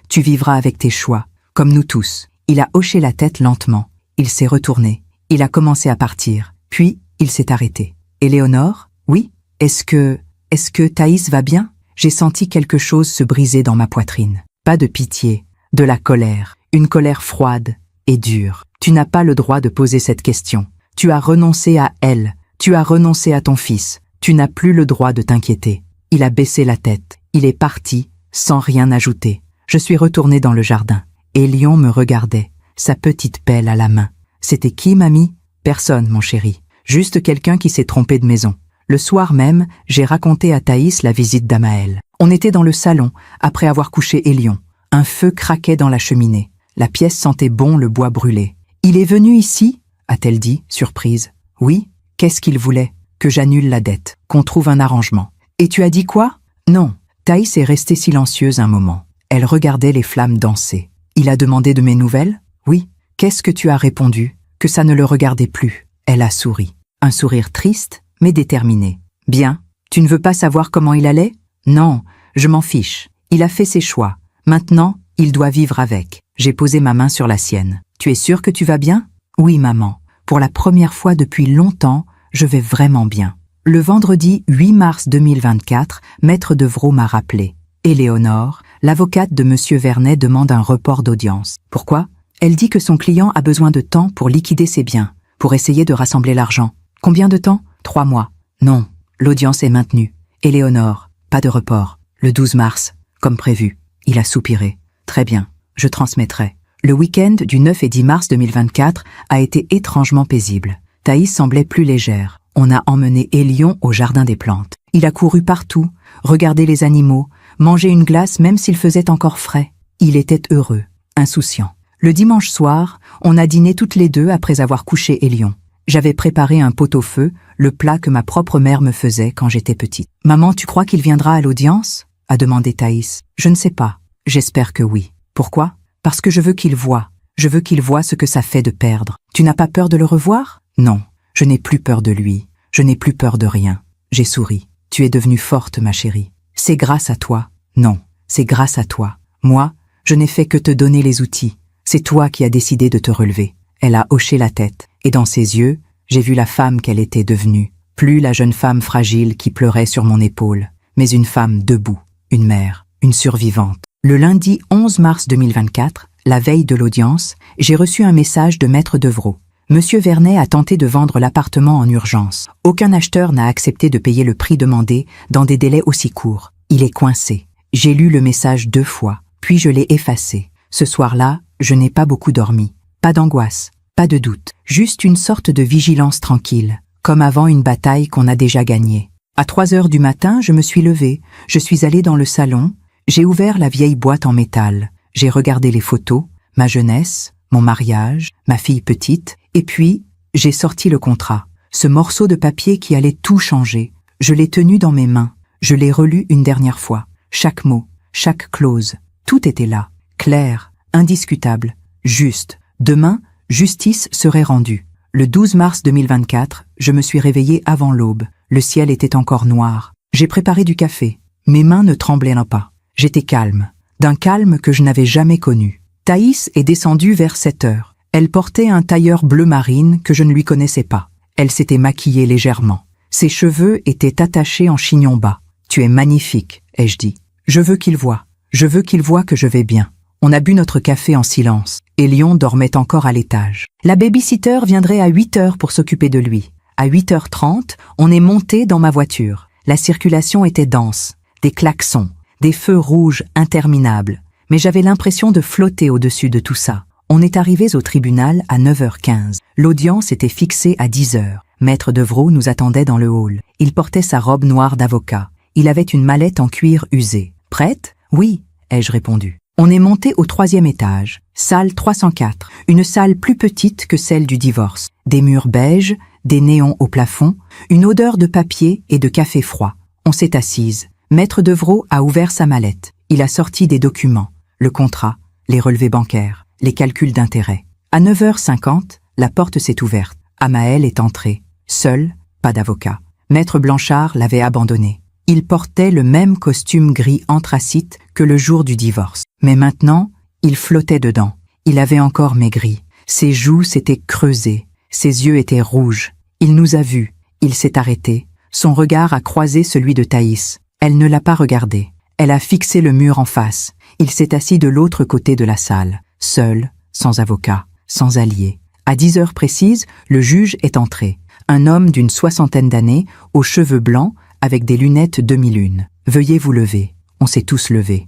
tu vivras avec tes choix, comme nous tous. Il a hoché la tête lentement. Il s'est retourné. Il a commencé à partir. Puis, il s'est arrêté. Éléonore? Oui? Est-ce que Thaïs va bien? J'ai senti quelque chose se briser dans ma poitrine. Pas de pitié, de la colère, une colère froide et dure. Tu n'as pas le droit de poser cette question. Tu as renoncé à elle, tu as renoncé à ton fils. Tu n'as plus le droit de t'inquiéter. Il a baissé la tête. Il est parti, sans rien ajouter. Je suis retournée dans le jardin. Élion me regardait, sa petite pelle à la main. C'était qui, mamie? Personne, mon chéri. Juste quelqu'un qui s'est trompé de maison. Le soir même, j'ai raconté à Thaïs la visite d'Amaël. On était dans le salon, après avoir couché Élion. Un feu craquait dans la cheminée. La pièce sentait bon le bois brûlé. « Il est venu ici ?» a-t-elle dit, surprise. « Oui, qu'est-ce qu'il voulait? Que j'annule la dette, qu'on trouve un arrangement. »« Et tu as dit quoi ?»« Non. » Thaïs est restée silencieuse un moment. Elle regardait les flammes danser. « Il a demandé de mes nouvelles ?»« Oui. »« Qu'est-ce que tu as répondu? » Que ça ne le regardait plus. Elle a souri. Un sourire triste, mais déterminé. « Bien. Tu ne veux pas savoir comment il allait? » ?»« Non, je m'en fiche. Il a fait ses choix. Maintenant, il doit vivre avec. » J'ai posé ma main sur la sienne. « Tu es sûre que tu vas bien? » « Oui, maman. Pour la première fois depuis longtemps, je vais vraiment bien. » Le vendredi 8 mars 2024, Maître Devrault m'a rappelé. Éléonore, l'avocate de M. Vernet, demande un report d'audience. Pourquoi? Elle dit que son client a besoin de temps pour liquider ses biens, pour essayer de rassembler l'argent. Combien de temps? 3 mois. Non, l'audience est maintenue. Éléonore, pas de report. Le 12 mars, comme prévu. Il a soupiré. Très bien, je transmettrai. Le week-end du 9 et 10 mars 2024 a été étrangement paisible. Thaïs semblait plus légère. On a emmené Élion au jardin des plantes. Il a couru partout, regardé les animaux, mangé une glace même s'il faisait encore frais. Il était heureux, insouciant. Le dimanche soir, on a dîné toutes les deux après avoir couché Élion. J'avais préparé un pot-au-feu, le plat que ma propre mère me faisait quand j'étais petite. « Maman, tu crois qu'il viendra à l'audience ?» a demandé Thaïs. « Je ne sais pas. J'espère que oui. Pourquoi ? Parce que je veux qu'il voie. Je veux qu'il voie ce que ça fait de perdre. Tu n'as pas peur de le revoir? Non, je n'ai plus peur de lui. Je n'ai plus peur de rien. J'ai souri. Tu es devenue forte, ma chérie. C'est grâce à toi. Non, c'est grâce à toi. Moi, je n'ai fait que te donner les outils. C'est toi qui as décidé de te relever. Elle a hoché la tête, et dans ses yeux, j'ai vu la femme qu'elle était devenue. Plus la jeune femme fragile qui pleurait sur mon épaule, mais une femme debout, une mère, une survivante. Le lundi 11 mars 2024, la veille de l'audience, j'ai reçu un message de Maître Devrault. Monsieur Vernet a tenté de vendre l'appartement en urgence. Aucun acheteur n'a accepté de payer le prix demandé dans des délais aussi courts. Il est coincé. J'ai lu le message 2 fois, puis je l'ai effacé. Ce soir-là, je n'ai pas beaucoup dormi. Pas d'angoisse, pas de doute, juste une sorte de vigilance tranquille, comme avant une bataille qu'on a déjà gagnée. À 3 heures du matin, je me suis levée, je suis allée dans le salon, j'ai ouvert la vieille boîte en métal, j'ai regardé les photos, ma jeunesse, mon mariage, ma fille petite, et puis j'ai sorti le contrat, ce morceau de papier qui allait tout changer. Je l'ai tenu dans mes mains, je l'ai relu une dernière fois, chaque mot, chaque clause, tout était là, clair, indiscutable, juste. Demain, justice serait rendue. Le 12 mars 2024, je me suis réveillée avant l'aube, le ciel était encore noir. J'ai préparé du café, mes mains ne tremblaient pas. J'étais calme, d'un calme que je n'avais jamais connu. Thaïs est descendue vers 7 heures. Elle portait un tailleur bleu marine que je ne lui connaissais pas. Elle s'était maquillée légèrement. Ses cheveux étaient attachés en chignon bas. « Tu es magnifique », ai-je dit. « Je veux qu'il voie. Je veux qu'il voie que je vais bien. » On a bu notre café en silence. Élion dormait encore à l'étage. La baby-sitter viendrait à 8 heures pour s'occuper de lui. À 8h30, on est monté dans ma voiture. La circulation était dense. Des klaxons. Des feux rouges interminables, mais j'avais l'impression de flotter au-dessus de tout ça. On est arrivés au tribunal à 9h15. L'audience était fixée à 10h. Maître Devrault nous attendait dans le hall. Il portait sa robe noire d'avocat. Il avait une mallette en cuir usé. « Prête? »« Oui », ai-je répondu. On est monté au 3e étage, salle 304, une salle plus petite que celle du divorce. Des murs beiges, des néons au plafond, une odeur de papier et de café froid. On s'est assise. Maître Devrault a ouvert sa mallette. Il a sorti des documents, le contrat, les relevés bancaires, les calculs d'intérêt. À 9h50, la porte s'est ouverte. Amaël est entré. Seul, pas d'avocat. Maître Blanchard l'avait abandonné. Il portait le même costume gris anthracite que le jour du divorce. Mais maintenant, il flottait dedans. Il avait encore maigri. Ses joues s'étaient creusées. Ses yeux étaient rouges. Il nous a vus. Il s'est arrêté. Son regard a croisé celui de Thaïs. Elle ne l'a pas regardé. Elle a fixé le mur en face. Il s'est assis de l'autre côté de la salle, seul, sans avocat, sans allié. À 10 heures précises, le juge est entré. Un homme d'une 60aine d'années, aux cheveux blancs, avec des lunettes demi-lune. Veuillez vous lever. On s'est tous levés.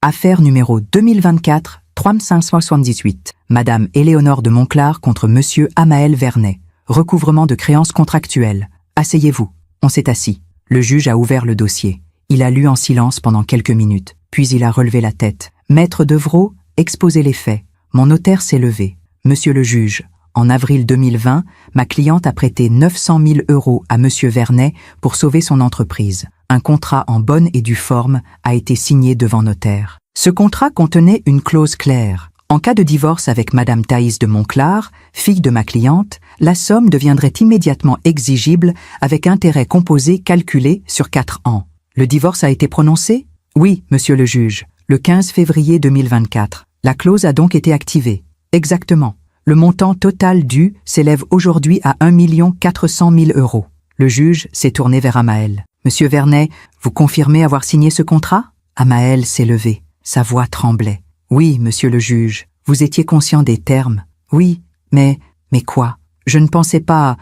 Affaire numéro 2024-3578. Madame Éléonore de Monclar contre Monsieur Amael Vernet. Recouvrement de créances contractuelles. Asseyez-vous. On s'est assis. Le juge a ouvert le dossier. Il a lu en silence pendant quelques minutes, puis il a relevé la tête. Maître Devrault, exposez les faits. Mon notaire s'est levé. Monsieur le juge, en avril 2020, ma cliente a prêté 900 000 € à Monsieur Vernet pour sauver son entreprise. Un contrat en bonne et due forme a été signé devant notaire. Ce contrat contenait une clause claire. En cas de divorce avec Madame Thaïs de Monclar, fille de ma cliente, la somme deviendrait immédiatement exigible avec intérêt composé calculé sur 4 ans. Le divorce a été prononcé? Oui, monsieur le juge, le 15 février 2024. La clause a donc été activée. Exactement. Le montant total dû s'élève aujourd'hui à 1 400 000 €. Le juge s'est tourné vers Amael. Monsieur Vernet, vous confirmez avoir signé ce contrat? Amael s'est levé. Sa voix tremblait. Oui, monsieur le juge. Vous étiez conscient des termes? Oui, mais quoi? Je ne pensais pas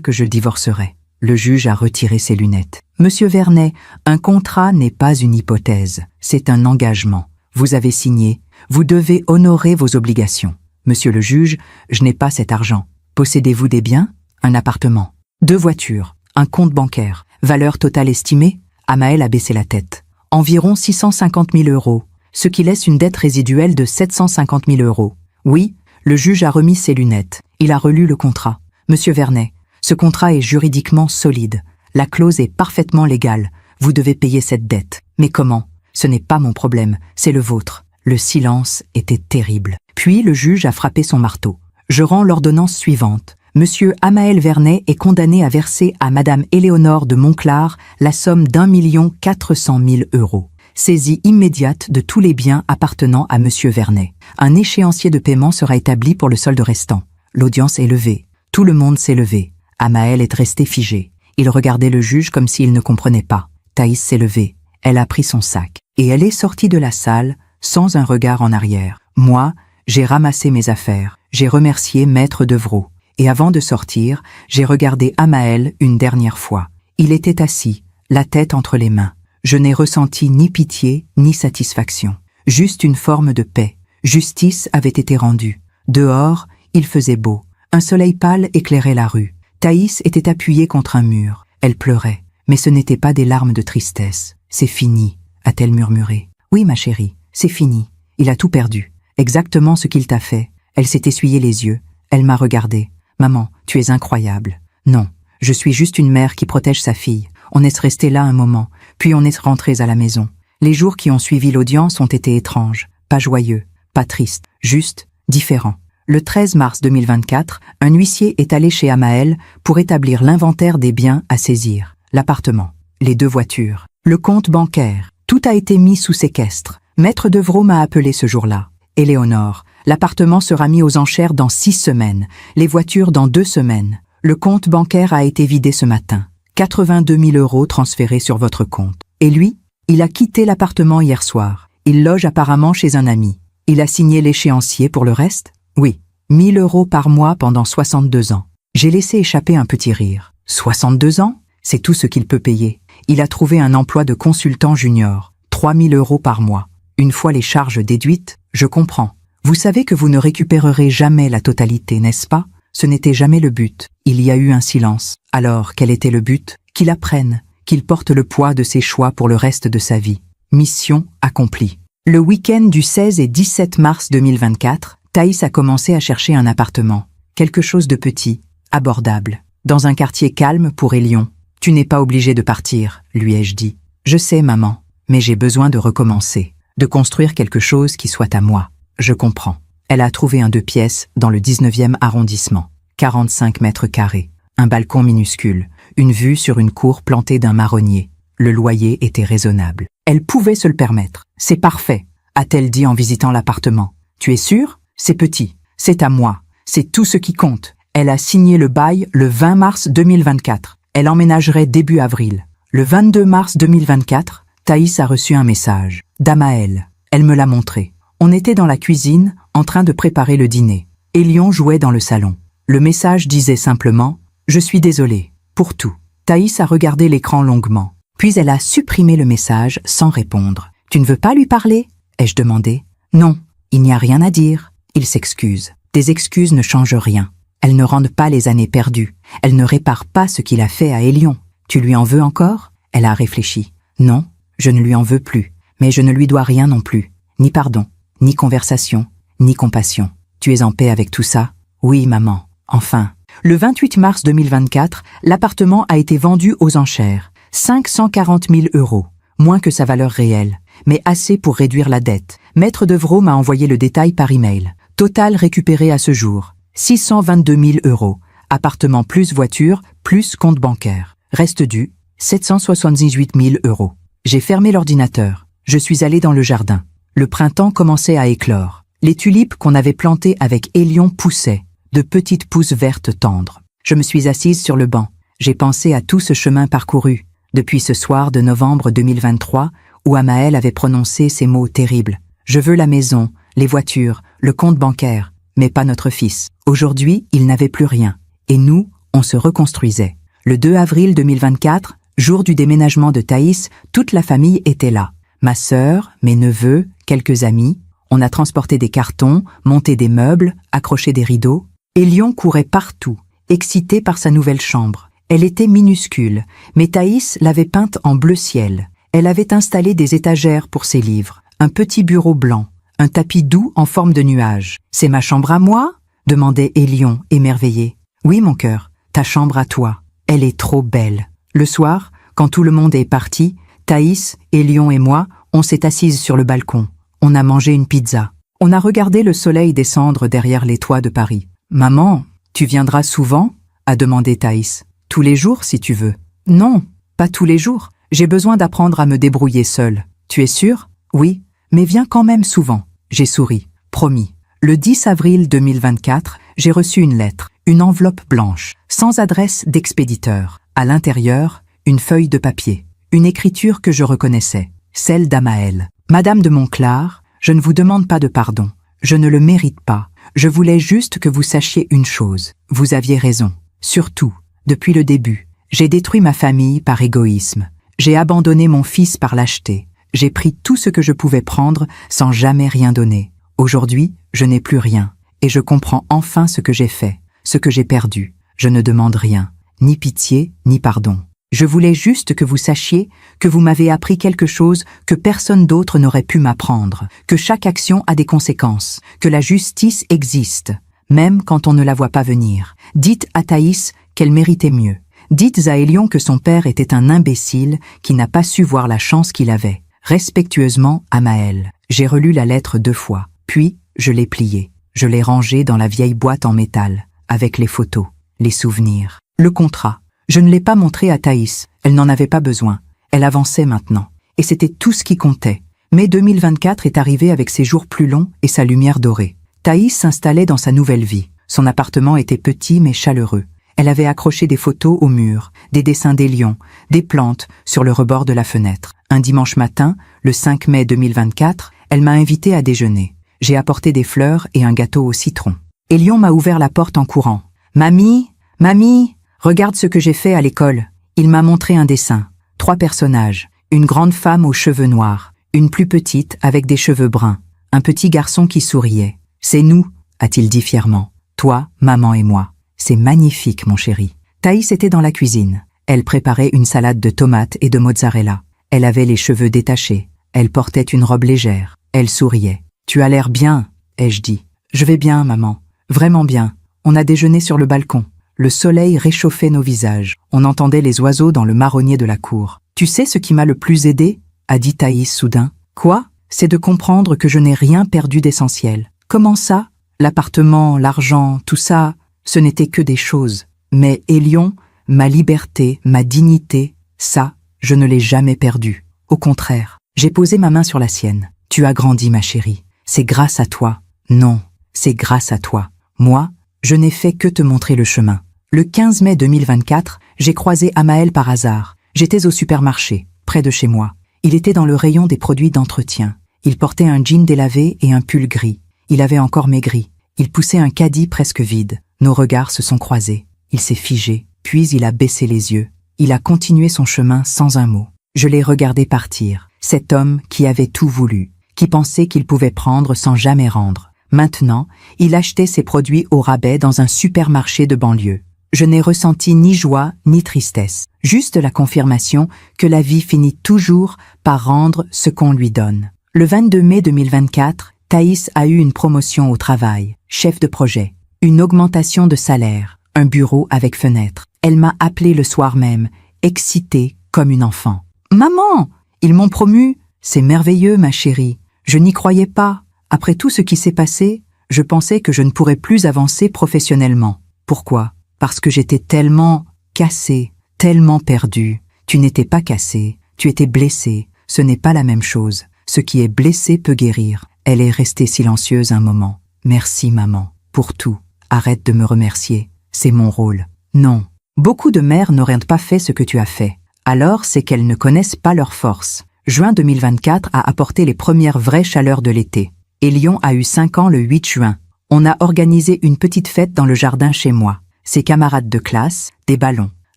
que je divorcerais. Le juge a retiré ses lunettes. Monsieur Vernet, un contrat n'est pas une hypothèse, c'est un engagement. Vous avez signé, vous devez honorer vos obligations. Monsieur le juge, je n'ai pas cet argent. Possédez-vous des biens? Un appartement, 2 voitures, un compte bancaire. Valeur totale estimée? Amael a baissé la tête. Environ 650 000 €, ce qui laisse une dette résiduelle de 750 000 €. Oui, le juge a remis ses lunettes. Il a relu le contrat. Monsieur Vernet, ce contrat est juridiquement solide. La clause est parfaitement légale. Vous devez payer cette dette. Mais comment? Ce n'est pas mon problème, c'est le vôtre. Le silence était terrible. Puis le juge a frappé son marteau. Je rends l'ordonnance suivante. Monsieur Amael Vernet est condamné à verser à Madame Éléonore de Monclar la somme d'1 400 000 €. Saisie immédiate de tous les biens appartenant à Monsieur Vernet. Un échéancier de paiement sera établi pour le solde restant. L'audience est levée. Tout le monde s'est levé. Amael est resté figé. Il regardait le juge comme s'il ne comprenait pas. Thaïs s'est levée. Elle a pris son sac. Et elle est sortie de la salle sans un regard en arrière. Moi, j'ai ramassé mes affaires. J'ai remercié Maître Devrault. Et avant de sortir, j'ai regardé Amael une dernière fois. Il était assis, la tête entre les mains. Je n'ai ressenti ni pitié ni satisfaction. Juste une forme de paix. Justice avait été rendue. Dehors, il faisait beau. Un soleil pâle éclairait la rue. Thaïs était appuyée contre un mur. Elle pleurait, mais ce n'était pas des larmes de tristesse. « C'est fini », a-t-elle murmuré. « Oui, ma chérie, c'est fini. Il a tout perdu. Exactement ce qu'il t'a fait. » Elle s'est essuyé les yeux. Elle m'a regardé. « Maman, tu es incroyable. » Non, je suis juste une mère qui protège sa fille. On est resté là un moment, puis on est rentrés à la maison. Les jours qui ont suivi l'audience ont été étranges. Pas joyeux, pas tristes, juste différents. Le 13 mars 2024, un huissier est allé chez Amael pour établir l'inventaire des biens à saisir. L'appartement, les 2 voitures, le compte bancaire. Tout a été mis sous séquestre. Maître Devrault m'a appelé ce jour-là. Éléonore, l'appartement sera mis aux enchères dans 6 semaines, les voitures dans 2 semaines. Le compte bancaire a été vidé ce matin. 82 000 € transférés sur votre compte. Et lui, il a quitté l'appartement hier soir. Il loge apparemment chez un ami. Il a signé l'échéancier pour le reste? Oui, 1 000 € par mois pendant 62 ans. J'ai laissé échapper un petit rire. 62 ans? C'est tout ce qu'il peut payer. Il a trouvé un emploi de consultant junior. 3 000 € par mois. Une fois les charges déduites, je comprends. Vous savez que vous ne récupérerez jamais la totalité, n'est-ce pas? Ce n'était jamais le but. Il y a eu un silence. Alors, quel était le but? Qu'il apprenne, qu'il porte le poids de ses choix pour le reste de sa vie. Mission accomplie. Le week-end du 16 et 17 mars 2024, Thaïs a commencé à chercher un appartement. Quelque chose de petit, abordable, dans un quartier calme pour Élion. « Tu n'es pas obligé de partir », lui ai-je dit. « Je sais, maman, mais j'ai besoin de recommencer, de construire quelque chose qui soit à moi. » Je comprends. Elle a trouvé un 2 pièces dans le 19e arrondissement. 45 mètres carrés. Un balcon minuscule, une vue sur une cour plantée d'un marronnier. Le loyer était raisonnable. Elle pouvait se le permettre. « C'est parfait », a-t-elle dit en visitant l'appartement. « Tu es sûr? C'est petit. C'est à moi. C'est tout ce qui compte. » Elle a signé le bail le 20 mars 2024. Elle emménagerait début avril. Le 22 mars 2024, Thaïs a reçu un message. D'Amaël. Elle me l'a montré. On était dans la cuisine, en train de préparer le dîner. Élion jouait dans le salon. Le message disait simplement « Je suis désolée. Pour tout. » Thaïs a regardé l'écran longuement. Puis elle a supprimé le message sans répondre. « Tu ne veux pas lui parler ?» ai-je demandé. « Non, il n'y a rien à dire. » Il s'excuse. Des excuses ne changent rien. Elles ne rendent pas les années perdues. Elles ne réparent pas ce qu'il a fait à Élion. Tu lui en veux encore? Elle a réfléchi. Non, je ne lui en veux plus. Mais je ne lui dois rien non plus. Ni pardon, ni conversation, ni compassion. Tu es en paix avec tout ça? Oui, maman. Enfin. Le 28 mars 2024, l'appartement a été vendu aux enchères. 540 000 €, moins que sa valeur réelle, mais assez pour réduire la dette. Maître Devreau m'a envoyé le détail par email. Total récupéré à ce jour. 622 000 €. Appartement plus voiture, plus compte bancaire. Reste dû, 778 000 €. J'ai fermé l'ordinateur. Je suis allé dans le jardin. Le printemps commençait à éclore. Les tulipes qu'on avait plantées avec Élion poussaient, de petites pousses vertes tendres. Je me suis assise sur le banc. J'ai pensé à tout ce chemin parcouru, depuis ce soir de novembre 2023, où Amaël avait prononcé ces mots terribles. Je veux la maison, les voitures, le compte bancaire, mais pas notre fils. Aujourd'hui, il n'avait plus rien. Et nous, on se reconstruisait. Le 2 avril 2024, jour du déménagement de Thaïs, toute la famille était là. Ma sœur, mes neveux, quelques amis. On a transporté des cartons, monté des meubles, accroché des rideaux. Élion courait partout, excité par sa nouvelle chambre. Elle était minuscule, mais Thaïs l'avait peinte en bleu ciel. Elle avait installé des étagères pour ses livres, un petit bureau blanc, un tapis doux en forme de nuage. « C'est ma chambre à moi ?» demandait Élion, émerveillé. « Oui, mon cœur, ta chambre à toi. Elle est trop belle. » Le soir, quand tout le monde est parti, Thaïs, Élion et moi, on s'est assises sur le balcon. On a mangé une pizza. On a regardé le soleil descendre derrière les toits de Paris. « Maman, tu viendras souvent ?» a demandé Thaïs. « Tous les jours, si tu veux. »« Non, pas tous les jours. J'ai besoin d'apprendre à me débrouiller seule. »« Tu es sûre ? » ?»« Oui, mais viens quand même souvent. » J'ai souri. « Promis. » Le 10 avril 2024, j'ai reçu une lettre, une enveloppe blanche, sans adresse d'expéditeur. À l'intérieur, une feuille de papier, une écriture que je reconnaissais, celle d'Amaël. « Madame de Monclar, je ne vous demande pas de pardon. Je ne le mérite pas. Je voulais juste que vous sachiez une chose. Vous aviez raison. Surtout, depuis le début, j'ai détruit ma famille par égoïsme. J'ai abandonné mon fils par lâcheté. J'ai pris tout ce que je pouvais prendre sans jamais rien donner. Aujourd'hui, je n'ai plus rien. Et je comprends enfin ce que j'ai fait, ce que j'ai perdu. Je ne demande rien, ni pitié, ni pardon. Je voulais juste que vous sachiez que vous m'avez appris quelque chose que personne d'autre n'aurait pu m'apprendre, que chaque action a des conséquences, que la justice existe, même quand on ne la voit pas venir. Dites à Thaïs qu'elle méritait mieux. Dites à Élion que son père était un imbécile qui n'a pas su voir la chance qu'il avait. Respectueusement, Amaël. J'ai relu la lettre 2 fois, puis je l'ai pliée. Je l'ai rangée dans la vieille boîte en métal, avec les photos, les souvenirs, le contrat. Je ne l'ai pas montré à Thaïs, elle n'en avait pas besoin. Elle avançait maintenant, et c'était tout ce qui comptait. Mai 2024 est arrivé avec ses jours plus longs et sa lumière dorée. Thaïs s'installait dans sa nouvelle vie. Son appartement était petit mais chaleureux. Elle avait accroché des photos au mur, des dessins des lions, des plantes sur le rebord de la fenêtre. Un dimanche matin, le 5 mai 2024, elle m'a invité à déjeuner. J'ai apporté des fleurs et un gâteau au citron. Élion m'a ouvert la porte en courant. « Mamie, mamie !» Regarde ce que j'ai fait à l'école. Il m'a montré un dessin. 3 personnages. Une grande femme aux cheveux noirs. Une plus petite avec des cheveux bruns. Un petit garçon qui souriait. « C'est nous », a-t-il dit fièrement. « Toi, maman et moi. C'est magnifique, mon chéri. » Thaïs était dans la cuisine. Elle préparait une salade de tomates et de mozzarella. Elle avait les cheveux détachés. Elle portait une robe légère. Elle souriait. « Tu as l'air bien, » ai-je dit. « Je vais bien, maman. Vraiment bien. On a déjeuné sur le balcon. Le soleil réchauffait nos visages. On entendait les oiseaux dans le marronnier de la cour. « Tu sais ce qui m'a le plus aidé ?» a dit Thaïs soudain. « Quoi ? C'est de comprendre que je n'ai rien perdu d'essentiel. »« Comment ça ? L'appartement, l'argent, tout ça, ce n'était que des choses. Mais Élion, ma liberté, ma dignité, ça, je ne l'ai jamais perdu. Au contraire, j'ai posé ma main sur la sienne. Tu as grandi, ma chérie. C'est grâce à toi. Non, c'est grâce à toi. Moi, je n'ai fait que te montrer le chemin. Le 15 mai 2024, j'ai croisé Amael par hasard. J'étais au supermarché, près de chez moi. Il était dans le rayon des produits d'entretien. Il portait un jean délavé et un pull gris. Il avait encore maigri. Il poussait un caddie presque vide. Nos regards se sont croisés. Il s'est figé, puis il a baissé les yeux. Il a continué son chemin sans un mot. Je l'ai regardé partir. Cet homme qui avait tout voulu, qui pensait qu'il pouvait prendre sans jamais rendre. Maintenant, il achetait ses produits au rabais dans un supermarché de banlieue. Je n'ai ressenti ni joie ni tristesse, juste la confirmation que la vie finit toujours par rendre ce qu'on lui donne. Le 22 mai 2024, Thaïs a eu une promotion au travail, chef de projet, une augmentation de salaire, un bureau avec fenêtre. Elle m'a appelé le soir même, excitée comme une enfant. « Maman, ils m'ont promu. C'est merveilleux, ma chérie. Je n'y croyais pas. Après tout ce qui s'est passé, je pensais que je ne pourrais plus avancer professionnellement. Pourquoi ? Parce que j'étais tellement cassée, tellement perdue. Tu n'étais pas cassée, tu étais blessée. Ce n'est pas la même chose. Ce qui est blessé peut guérir. » Elle est restée silencieuse un moment. « Merci, maman, pour tout. Arrête de me remercier. C'est mon rôle. » Non. Beaucoup de mères n'auraient pas fait ce que tu as fait. Alors, c'est qu'elles ne connaissent pas leurs forces. Juin 2024 a apporté les premières vraies chaleurs de l'été. Elion a eu 5 ans le 8 juin. On a organisé une petite fête dans le jardin chez moi. Ses camarades de classe, des ballons,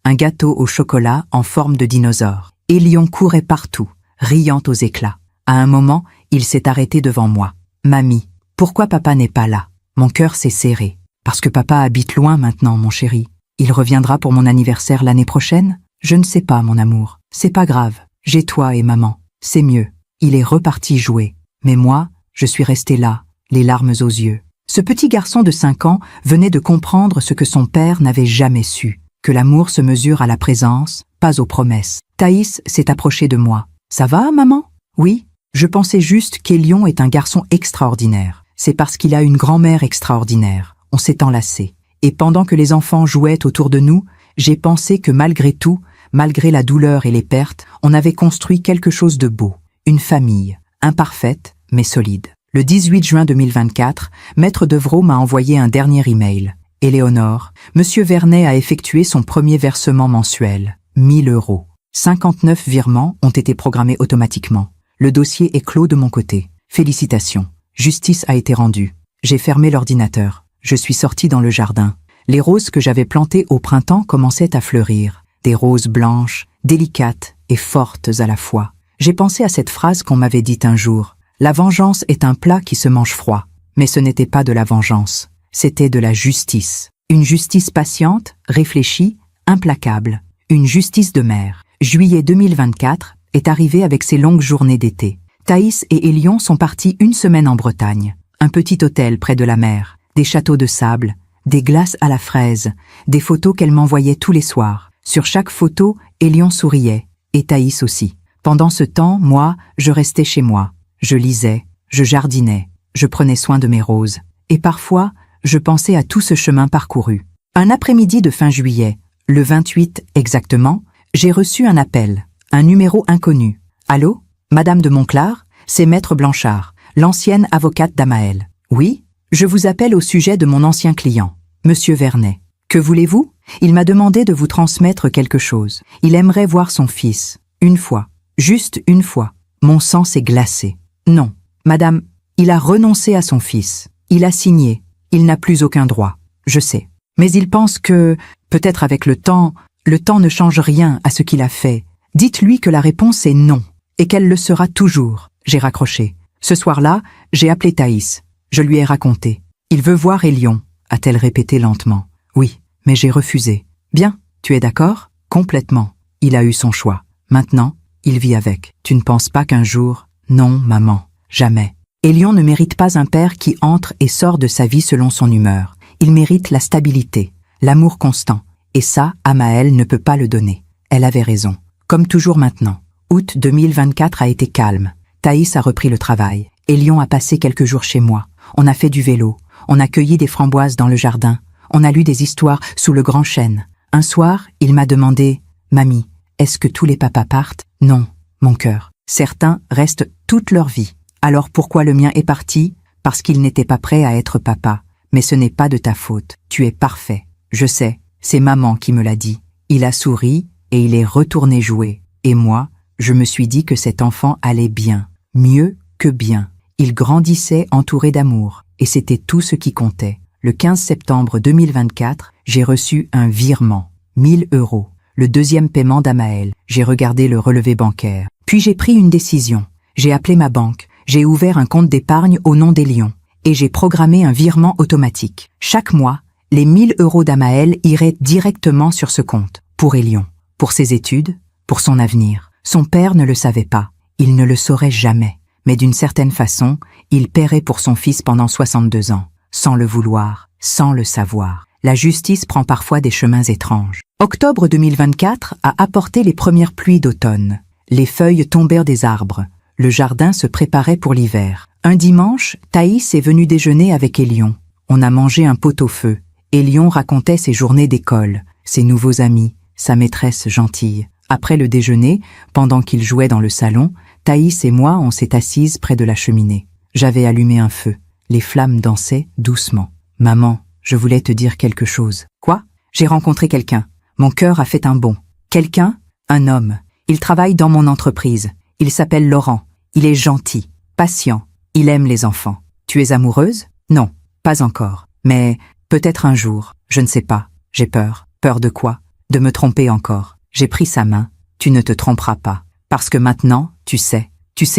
un gâteau au chocolat en forme de dinosaure. Elion courait partout, riant aux éclats. À un moment, il s'est arrêté devant moi. « Mamie, pourquoi papa n'est pas là ?» Mon cœur s'est serré. « Parce que papa habite loin maintenant, mon chéri. Il reviendra pour mon anniversaire l'année prochaine ? Je ne sais pas, mon amour. C'est pas grave. J'ai toi et maman. C'est mieux. » Il est reparti jouer. Mais moi, je suis restée là, les larmes aux yeux. Ce petit garçon de 5 ans venait de comprendre ce que son père n'avait jamais su, que l'amour se mesure à la présence, pas aux promesses. Thaïs s'est approchée de moi. « Ça va, maman ?»« Oui. Je pensais juste qu'Elion est un garçon extraordinaire. C'est parce qu'il a une grand-mère extraordinaire. On s'est enlacés. Et pendant que les enfants jouaient autour de nous, j'ai pensé que malgré tout, malgré la douleur et les pertes, on avait construit quelque chose de beau. Une famille, imparfaite, mais solide. Le 18 juin 2024, Maître Devreau m'a envoyé un dernier email. « Éléonore, Monsieur Vernet a effectué son premier versement mensuel. 1 000 €. 59 virements ont été programmés automatiquement. Le dossier est clos de mon côté. Félicitations. Justice a été rendue. J'ai fermé l'ordinateur. Je suis sortie dans le jardin. Les roses que j'avais plantées au printemps commençaient à fleurir. Des roses blanches, délicates et fortes à la fois. J'ai pensé à cette phrase qu'on m'avait dite un jour. La vengeance est un plat qui se mange froid. Mais ce n'était pas de la vengeance. C'était de la justice. Une justice patiente, réfléchie, implacable. Une justice de mère. Juillet 2024 est arrivé avec ses longues journées d'été. Thaïs et Elion sont partis une semaine en Bretagne. Un petit hôtel près de la mer, des châteaux de sable, des glaces à la fraise, des photos qu'elle m'envoyait tous les soirs. Sur chaque photo, Elion souriait, et Thaïs aussi. Pendant ce temps, moi, je restais chez moi. Je lisais, je jardinais, je prenais soin de mes roses. Et parfois, je pensais à tout ce chemin parcouru. Un après-midi de fin juillet, le 28 exactement, j'ai reçu un appel, un numéro inconnu. « Allô, Madame de Monclar, c'est Maître Blanchard, l'ancienne avocate d'Amael. Oui, je vous appelle au sujet de mon ancien client, Monsieur Vernet. Que voulez-vous ? Il m'a demandé de vous transmettre quelque chose. Il aimerait voir son fils. Une fois. Juste une fois. Mon sang s'est glacé. Non, Madame, il a renoncé à son fils. Il a signé. Il n'a plus aucun droit. Je sais. Mais il pense que, peut-être avec le temps ne change rien à ce qu'il a fait. Dites-lui que la réponse est non, et qu'elle le sera toujours. » J'ai raccroché. Ce soir-là, j'ai appelé Thaïs. Je lui ai raconté. « Il veut voir Elion », a-t-elle répété lentement. « Oui, mais j'ai refusé. »« Bien, tu es d'accord ?»« Complètement. Il a eu son choix. Maintenant, il vit avec. Tu ne penses pas qu'un jour... »« Non, maman, jamais. Elion ne mérite pas un père qui entre et sort de sa vie selon son humeur. Il mérite la stabilité, l'amour constant. Et ça, Amael ne peut pas le donner. » Elle avait raison. Comme toujours maintenant. Août 2024 a été calme. Thaïs a repris le travail. Elion a passé quelques jours chez moi. On a fait du vélo. On a cueilli des framboises dans le jardin. On a lu des histoires sous le grand chêne. Un soir, il m'a demandé « Mamie, est-ce que tous les papas partent ?»« Non, mon cœur. Certains restent toute leur vie. Alors pourquoi le mien est parti? Parce qu'il n'était pas prêt à être papa. Mais ce n'est pas de ta faute. Tu es parfait. Je sais, c'est maman qui me l'a dit. » Il a souri et il est retourné jouer. Et moi, je me suis dit que cet enfant allait bien. Mieux que bien. Il grandissait entouré d'amour. Et c'était tout ce qui comptait. Le 15 septembre 2024, j'ai reçu un virement. 1000 €. Le deuxième paiement d'Amaël. J'ai regardé le relevé bancaire. Puis j'ai pris une décision. J'ai appelé ma banque. J'ai ouvert un compte d'épargne au nom d'Elion. Et j'ai programmé un virement automatique. Chaque mois, les 1000 € d'Amaël iraient directement sur ce compte. Pour Elion. Pour ses études. Pour son avenir. Son père ne le savait pas. Il ne le saurait jamais. Mais d'une certaine façon, il paierait pour son fils pendant 62 ans. Sans le vouloir, sans le savoir. La justice prend parfois des chemins étranges. Octobre 2024 a apporté les premières pluies d'automne. Les feuilles tombèrent des arbres. Le jardin se préparait pour l'hiver. Un dimanche, Thaïs est venue déjeuner avec Elion. On a mangé un pot-au-feu. Elion racontait ses journées d'école, ses nouveaux amis, sa maîtresse gentille. Après le déjeuner, pendant qu'il jouait dans le salon, Thaïs et moi, on s'est assises près de la cheminée. J'avais allumé un feu. Les flammes dansaient doucement. « Maman, je voulais te dire quelque chose. »« Quoi ? J'ai rencontré quelqu'un. Mon cœur a fait un bond. »« Quelqu'un ? Un homme. Il travaille dans mon entreprise. Il s'appelle Laurent. Il est gentil, patient. Il aime les enfants. Tu es amoureuse ? Non, pas encore. Mais peut-être un jour. Je ne sais pas. J'ai peur. Peur de quoi ? De me tromper encore. J'ai pris sa main. Tu ne te tromperas pas. Parce que maintenant, tu sais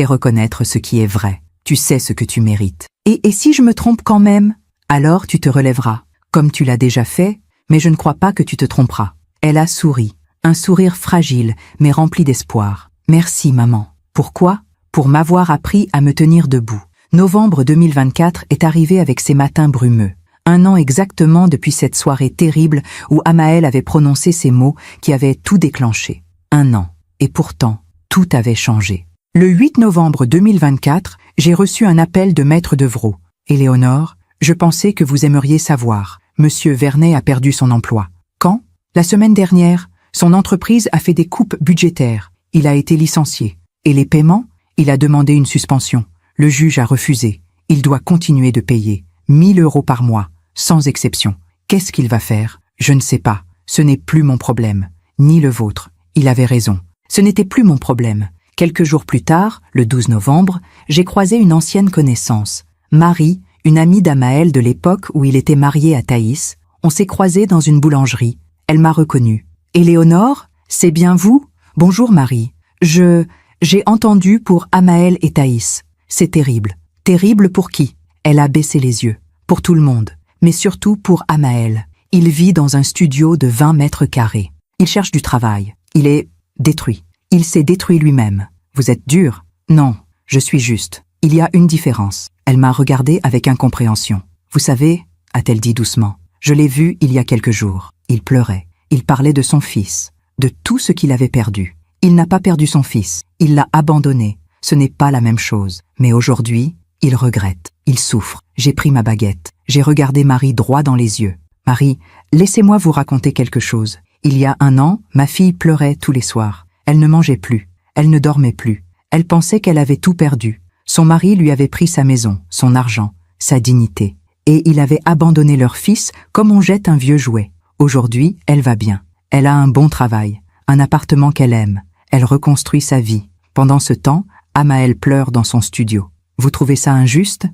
reconnaître ce qui est vrai. Tu sais ce que tu mérites. Et si je me trompe quand même ? Alors tu te relèveras, comme tu l'as déjà fait, mais je ne crois pas que tu te tromperas. Elle a souri, un sourire fragile, mais rempli d'espoir. Merci, maman. Pourquoi ? Pour m'avoir appris à me tenir debout. Novembre 2024 est arrivé avec ses matins brumeux. 1 an exactement depuis cette soirée terrible où Amaël avait prononcé ces mots qui avaient tout déclenché. 1 an. Et pourtant, tout avait changé. Le 8 novembre 2024, j'ai reçu un appel de Maître Devreau. « Éléonore, je pensais que vous aimeriez savoir. Monsieur Vernet a perdu son emploi. » Quand ? La semaine dernière. Son entreprise a fait des coupes budgétaires. Il a été licencié. Et les paiements ? Il a demandé une suspension. Le juge a refusé. Il doit continuer de payer. 1000 € par mois, sans exception. Qu'est-ce qu'il va faire ? Je ne sais pas. Ce n'est plus mon problème. Ni le vôtre. Il avait raison. Ce n'était plus mon problème. Quelques jours plus tard, le 12 novembre, j'ai croisé une ancienne connaissance. Marie, une amie d'Amaël de l'époque où il était marié à Thaïs. On s'est croisés dans une boulangerie. Elle m'a reconnue. « Éléonore, c'est bien vous ? Bonjour Marie. J'ai entendu pour Amaël et Thaïs. C'est terrible. Terrible pour qui ? Elle a baissé les yeux. Pour tout le monde. Mais surtout pour Amaël. Il vit dans un studio de 20 mètres carrés. Il cherche du travail. Il est détruit. Il s'est détruit lui-même. Vous êtes dur ? Non, je suis juste. Il y a une différence. Elle m'a regardé avec incompréhension. Vous savez, a-t-elle dit doucement, je l'ai vu il y a quelques jours. Il pleurait. Il parlait de son fils, de tout ce qu'il avait perdu. Il n'a pas perdu son fils. Il l'a abandonné. Ce n'est pas la même chose. Mais aujourd'hui, il regrette. Il souffre. J'ai pris ma baguette. J'ai regardé Marie droit dans les yeux. Marie, laissez-moi vous raconter quelque chose. Il y a 1 an, ma fille pleurait tous les soirs. Elle ne mangeait plus. Elle ne dormait plus. Elle pensait qu'elle avait tout perdu. Son mari lui avait pris sa maison, son argent, sa dignité. Et il avait abandonné leur fils comme on jette un vieux jouet. Aujourd'hui, elle va bien. Elle a un bon travail, un appartement qu'elle aime. Elle reconstruit sa vie. Pendant ce temps, Amaël pleure dans son studio. Vous trouvez ça injuste ?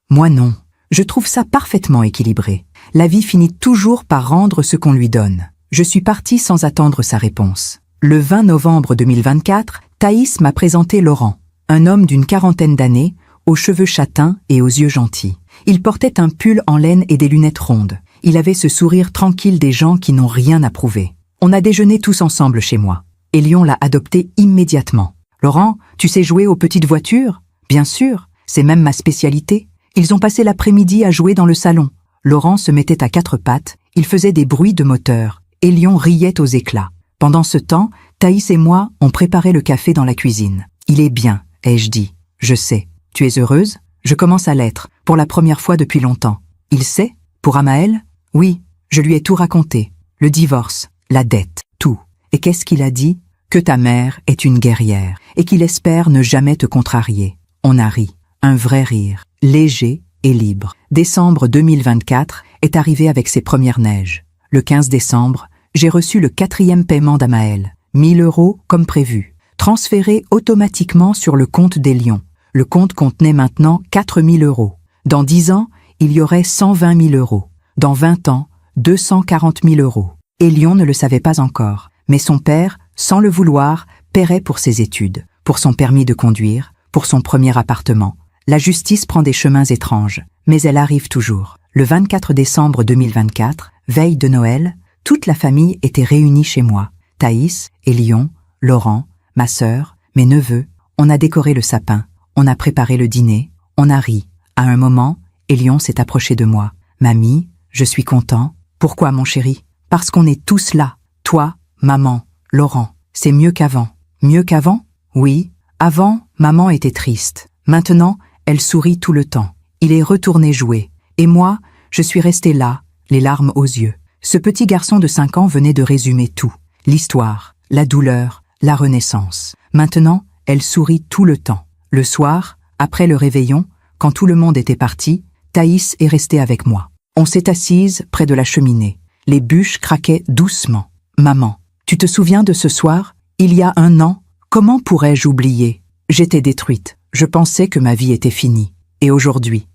Moi non. Je trouve ça parfaitement équilibré. La vie finit toujours par rendre ce qu'on lui donne. Je suis partie sans attendre sa réponse. Le 20 novembre 2024, Thaïs m'a présenté Laurent, un homme d'une 40aine d'années, aux cheveux châtains et aux yeux gentils. Il portait un pull en laine et des lunettes rondes. Il avait ce sourire tranquille des gens qui n'ont rien à prouver. On a déjeuné tous ensemble chez moi. Elion l'a adopté immédiatement. « Laurent, tu sais jouer aux petites voitures ? » « Bien sûr, c'est même ma spécialité. » Ils ont passé l'après-midi à jouer dans le salon. Laurent se mettait à 4 pattes, il faisait des bruits de moteur. Elion riait aux éclats. Pendant ce temps, Thaïs et moi, on préparait le café dans la cuisine. « Il est bien, » ai-je dit. « Je sais. Tu es heureuse ? » Je commence à l'être, pour la première fois depuis longtemps. « Il sait ? Pour Amaël ? » Oui, je lui ai tout raconté. le divorce, la dette, tout. Et qu'est-ce qu'il a dit? Que ta mère est une guerrière et qu'il espère ne jamais te contrarier. On a ri. Un vrai rire, léger et libre. Décembre 2024 est arrivé avec ses premières neiges. Le 15 décembre, j'ai reçu le 4e paiement d'Amaël. 1000 € comme prévu, transférés automatiquement sur le compte des Lions. Le compte contenait maintenant 4000 €. Dans 10 ans, il y aurait 120 000 €. Dans 20 ans, 240 000 €. Elion ne le savait pas encore, mais son père, sans le vouloir, paierait pour ses études, pour son permis de conduire, pour son premier appartement. La justice prend des chemins étranges, mais elle arrive toujours. Le 24 décembre 2024, veille de Noël, toute la famille était réunie chez moi. Thaïs, Elion, Laurent, ma sœur, mes neveux. On a décoré le sapin, on a préparé le dîner, on a ri. À un moment, Elion s'est approché de moi. « Mamie, je suis content. » « Pourquoi, mon chéri? » « Parce qu'on est tous là. Toi, maman, Laurent. C'est mieux qu'avant. » « Mieux qu'avant? » « Oui. Avant, maman était triste. Maintenant, elle sourit tout le temps. Il est retourné jouer. Et moi, je suis restée là, les larmes aux yeux. Ce petit garçon de 5 ans venait de résumer tout. L'histoire, la douleur, la renaissance. Maintenant, elle sourit tout le temps. Le soir, après le réveillon, quand tout le monde était parti, Thaïs est restée avec moi. On s'est assise près de la cheminée. Les bûches craquaient doucement. « Maman, tu te souviens de ce soir? Il y a 1 an? Comment pourrais-je oublier? J'étais détruite. Je pensais que ma vie était finie. Et aujourd'hui,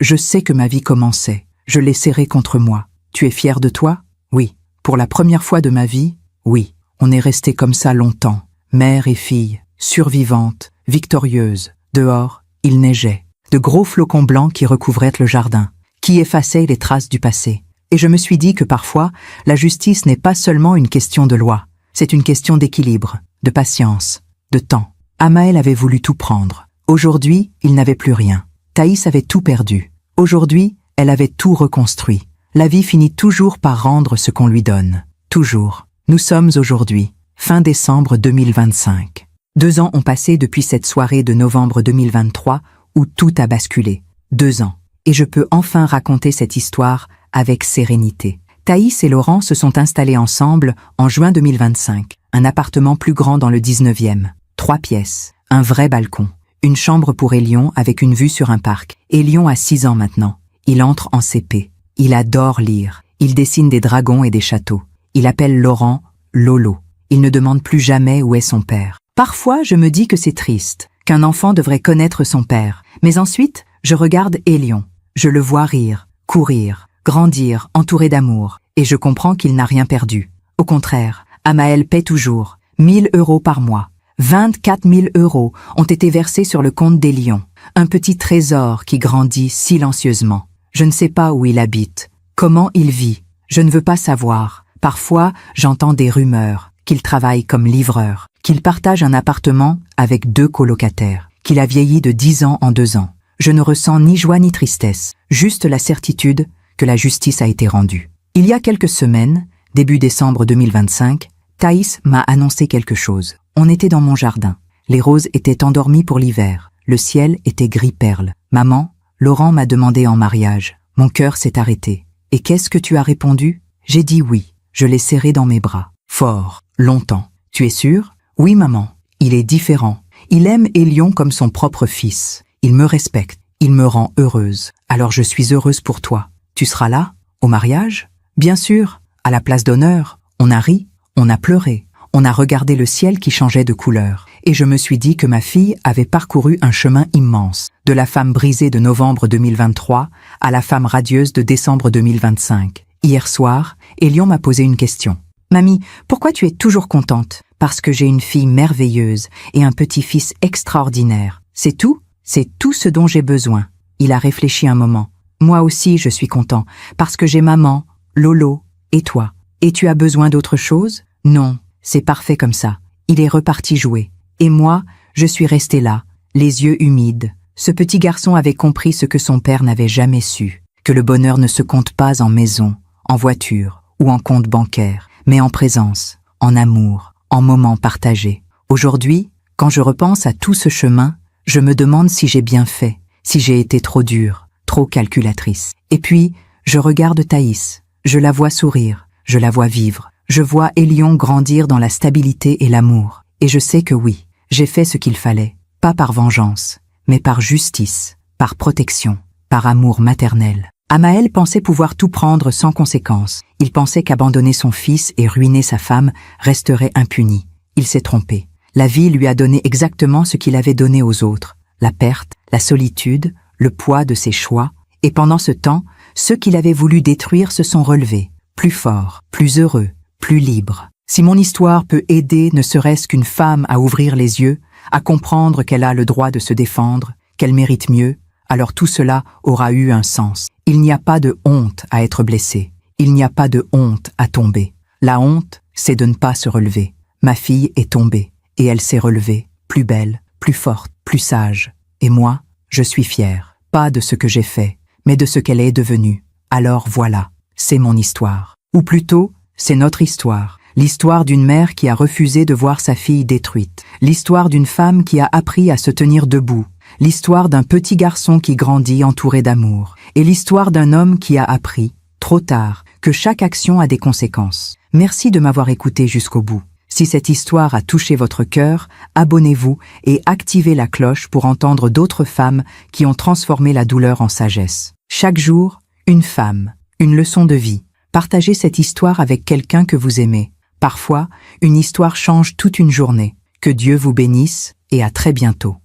je sais que ma vie commençait. Je l'ai serrée contre moi. Tu es fière de toi? Oui. Pour la première fois de ma vie? Oui. On est resté comme ça longtemps. Mère et fille, survivantes, victorieuses. Dehors, il neigeait. De gros flocons blancs qui recouvraient le jardin, qui effaçaient les traces du passé. Et je me suis dit que parfois, la justice n'est pas seulement une question de loi. C'est une question d'équilibre, de patience, de temps. Amaël avait voulu tout prendre. Aujourd'hui, il n'avait plus rien. Thaïs avait tout perdu. Aujourd'hui, elle avait tout reconstruit. La vie finit toujours par rendre ce qu'on lui donne. Toujours. Nous sommes aujourd'hui, fin décembre 2025. 2 ans ont passé depuis cette soirée de novembre 2023 où tout a basculé. 2 ans. Et je peux enfin raconter cette histoire avec sérénité. Thaïs et Laurent se sont installés ensemble en juin 2025. Un appartement plus grand dans le 19e. 3 pièces, un vrai balcon, une chambre pour Elion avec une vue sur un parc. Elion a 6 ans maintenant. Il entre en CP. Il adore lire. Il dessine des dragons et des châteaux. Il appelle Laurent Lolo. Il ne demande plus jamais où est son père. Parfois, je me dis que c'est triste, qu'un enfant devrait connaître son père. Mais ensuite, je regarde Elion. Je le vois rire, courir, grandir, entouré d'amour. Et je comprends qu'il n'a rien perdu. Au contraire, Amaël paie toujours 1000 € par mois. 24 000 € ont été versés sur le compte des Lions. Un petit trésor qui grandit silencieusement. Je ne sais pas où il habite, comment il vit. Je ne veux pas savoir. Parfois, j'entends des rumeurs, qu'il travaille comme livreur, qu'il partage un appartement avec 2 colocataires, qu'il a vieilli de 10 ans en 2 ans. Je ne ressens ni joie ni tristesse, juste la certitude que la justice a été rendue. Il y a quelques semaines, début décembre 2025, Thaïs m'a annoncé quelque chose. On était dans mon jardin. Les roses étaient endormies pour l'hiver. Le ciel était gris perle. Maman, Laurent m'a demandé en mariage. Mon cœur s'est arrêté. Et qu'est-ce que tu as répondu? J'ai dit oui. Je l'ai serré dans mes bras. Fort, longtemps. Tu es sûre? Oui, maman. Il est différent. Il aime Elion comme son propre fils. Il me respecte. Il me rend heureuse. Alors je suis heureuse pour toi. Tu seras là? Au mariage? Bien sûr. À la place d'honneur. On a ri. On a pleuré. On a regardé le ciel qui changeait de couleur. Et je me suis dit que ma fille avait parcouru un chemin immense. De la femme brisée de novembre 2023 à la femme radieuse de décembre 2025. Hier soir, Elion m'a posé une question. « Mamie, pourquoi tu es toujours contente? » « Parce que j'ai une fille merveilleuse et un petit-fils extraordinaire. C'est tout? C'est tout ce dont j'ai besoin. » Il a réfléchi un moment. « Moi aussi, je suis content, parce que j'ai maman, Lolo et toi. Et tu as besoin d'autre chose? » « Non, c'est parfait comme ça. » Il est reparti jouer. Et moi, je suis restée là, les yeux humides. Ce petit garçon avait compris ce que son père n'avait jamais su, que le bonheur ne se compte pas en maison, en voiture ou en compte bancaire, mais en présence, en amour, en moments partagés. Aujourd'hui, quand je repense à tout ce chemin, je me demande si j'ai bien fait, si j'ai été trop dure, trop calculatrice. Et puis, je regarde Thaïs, je la vois sourire, je la vois vivre. Je vois Elion grandir dans la stabilité et l'amour. Et je sais que oui, j'ai fait ce qu'il fallait, pas par vengeance, mais par justice, par protection, par amour maternel. Amaël pensait pouvoir tout prendre sans conséquence. Il pensait qu'abandonner son fils et ruiner sa femme resterait impuni. Il s'est trompé. La vie lui a donné exactement ce qu'il avait donné aux autres, la perte, la solitude, le poids de ses choix, et pendant ce temps, ceux qu'il avait voulu détruire se sont relevés, plus forts, plus heureux, plus libres. Si mon histoire peut aider ne serait-ce qu'une femme à ouvrir les yeux, à comprendre qu'elle a le droit de se défendre, qu'elle mérite mieux, alors tout cela aura eu un sens. Il n'y a pas de honte à être blessé. Il n'y a pas de honte à tomber. La honte, c'est de ne pas se relever. Ma fille est tombée, et elle s'est relevée, plus belle, plus forte, plus sage. Et moi, je suis fière, pas de ce que j'ai fait, mais de ce qu'elle est devenue. Alors voilà, c'est mon histoire. Ou plutôt, c'est notre histoire. L'histoire d'une mère qui a refusé de voir sa fille détruite. L'histoire d'une femme qui a appris à se tenir debout. L'histoire d'un petit garçon qui grandit entouré d'amour. Et l'histoire d'un homme qui a appris, trop tard, que chaque action a des conséquences. Merci de m'avoir écouté jusqu'au bout. Si cette histoire a touché votre cœur, abonnez-vous et activez la cloche pour entendre d'autres femmes qui ont transformé la douleur en sagesse. Chaque jour, une femme, une leçon de vie. Partagez cette histoire avec quelqu'un que vous aimez. Parfois, une histoire change toute une journée. Que Dieu vous bénisse et à très bientôt.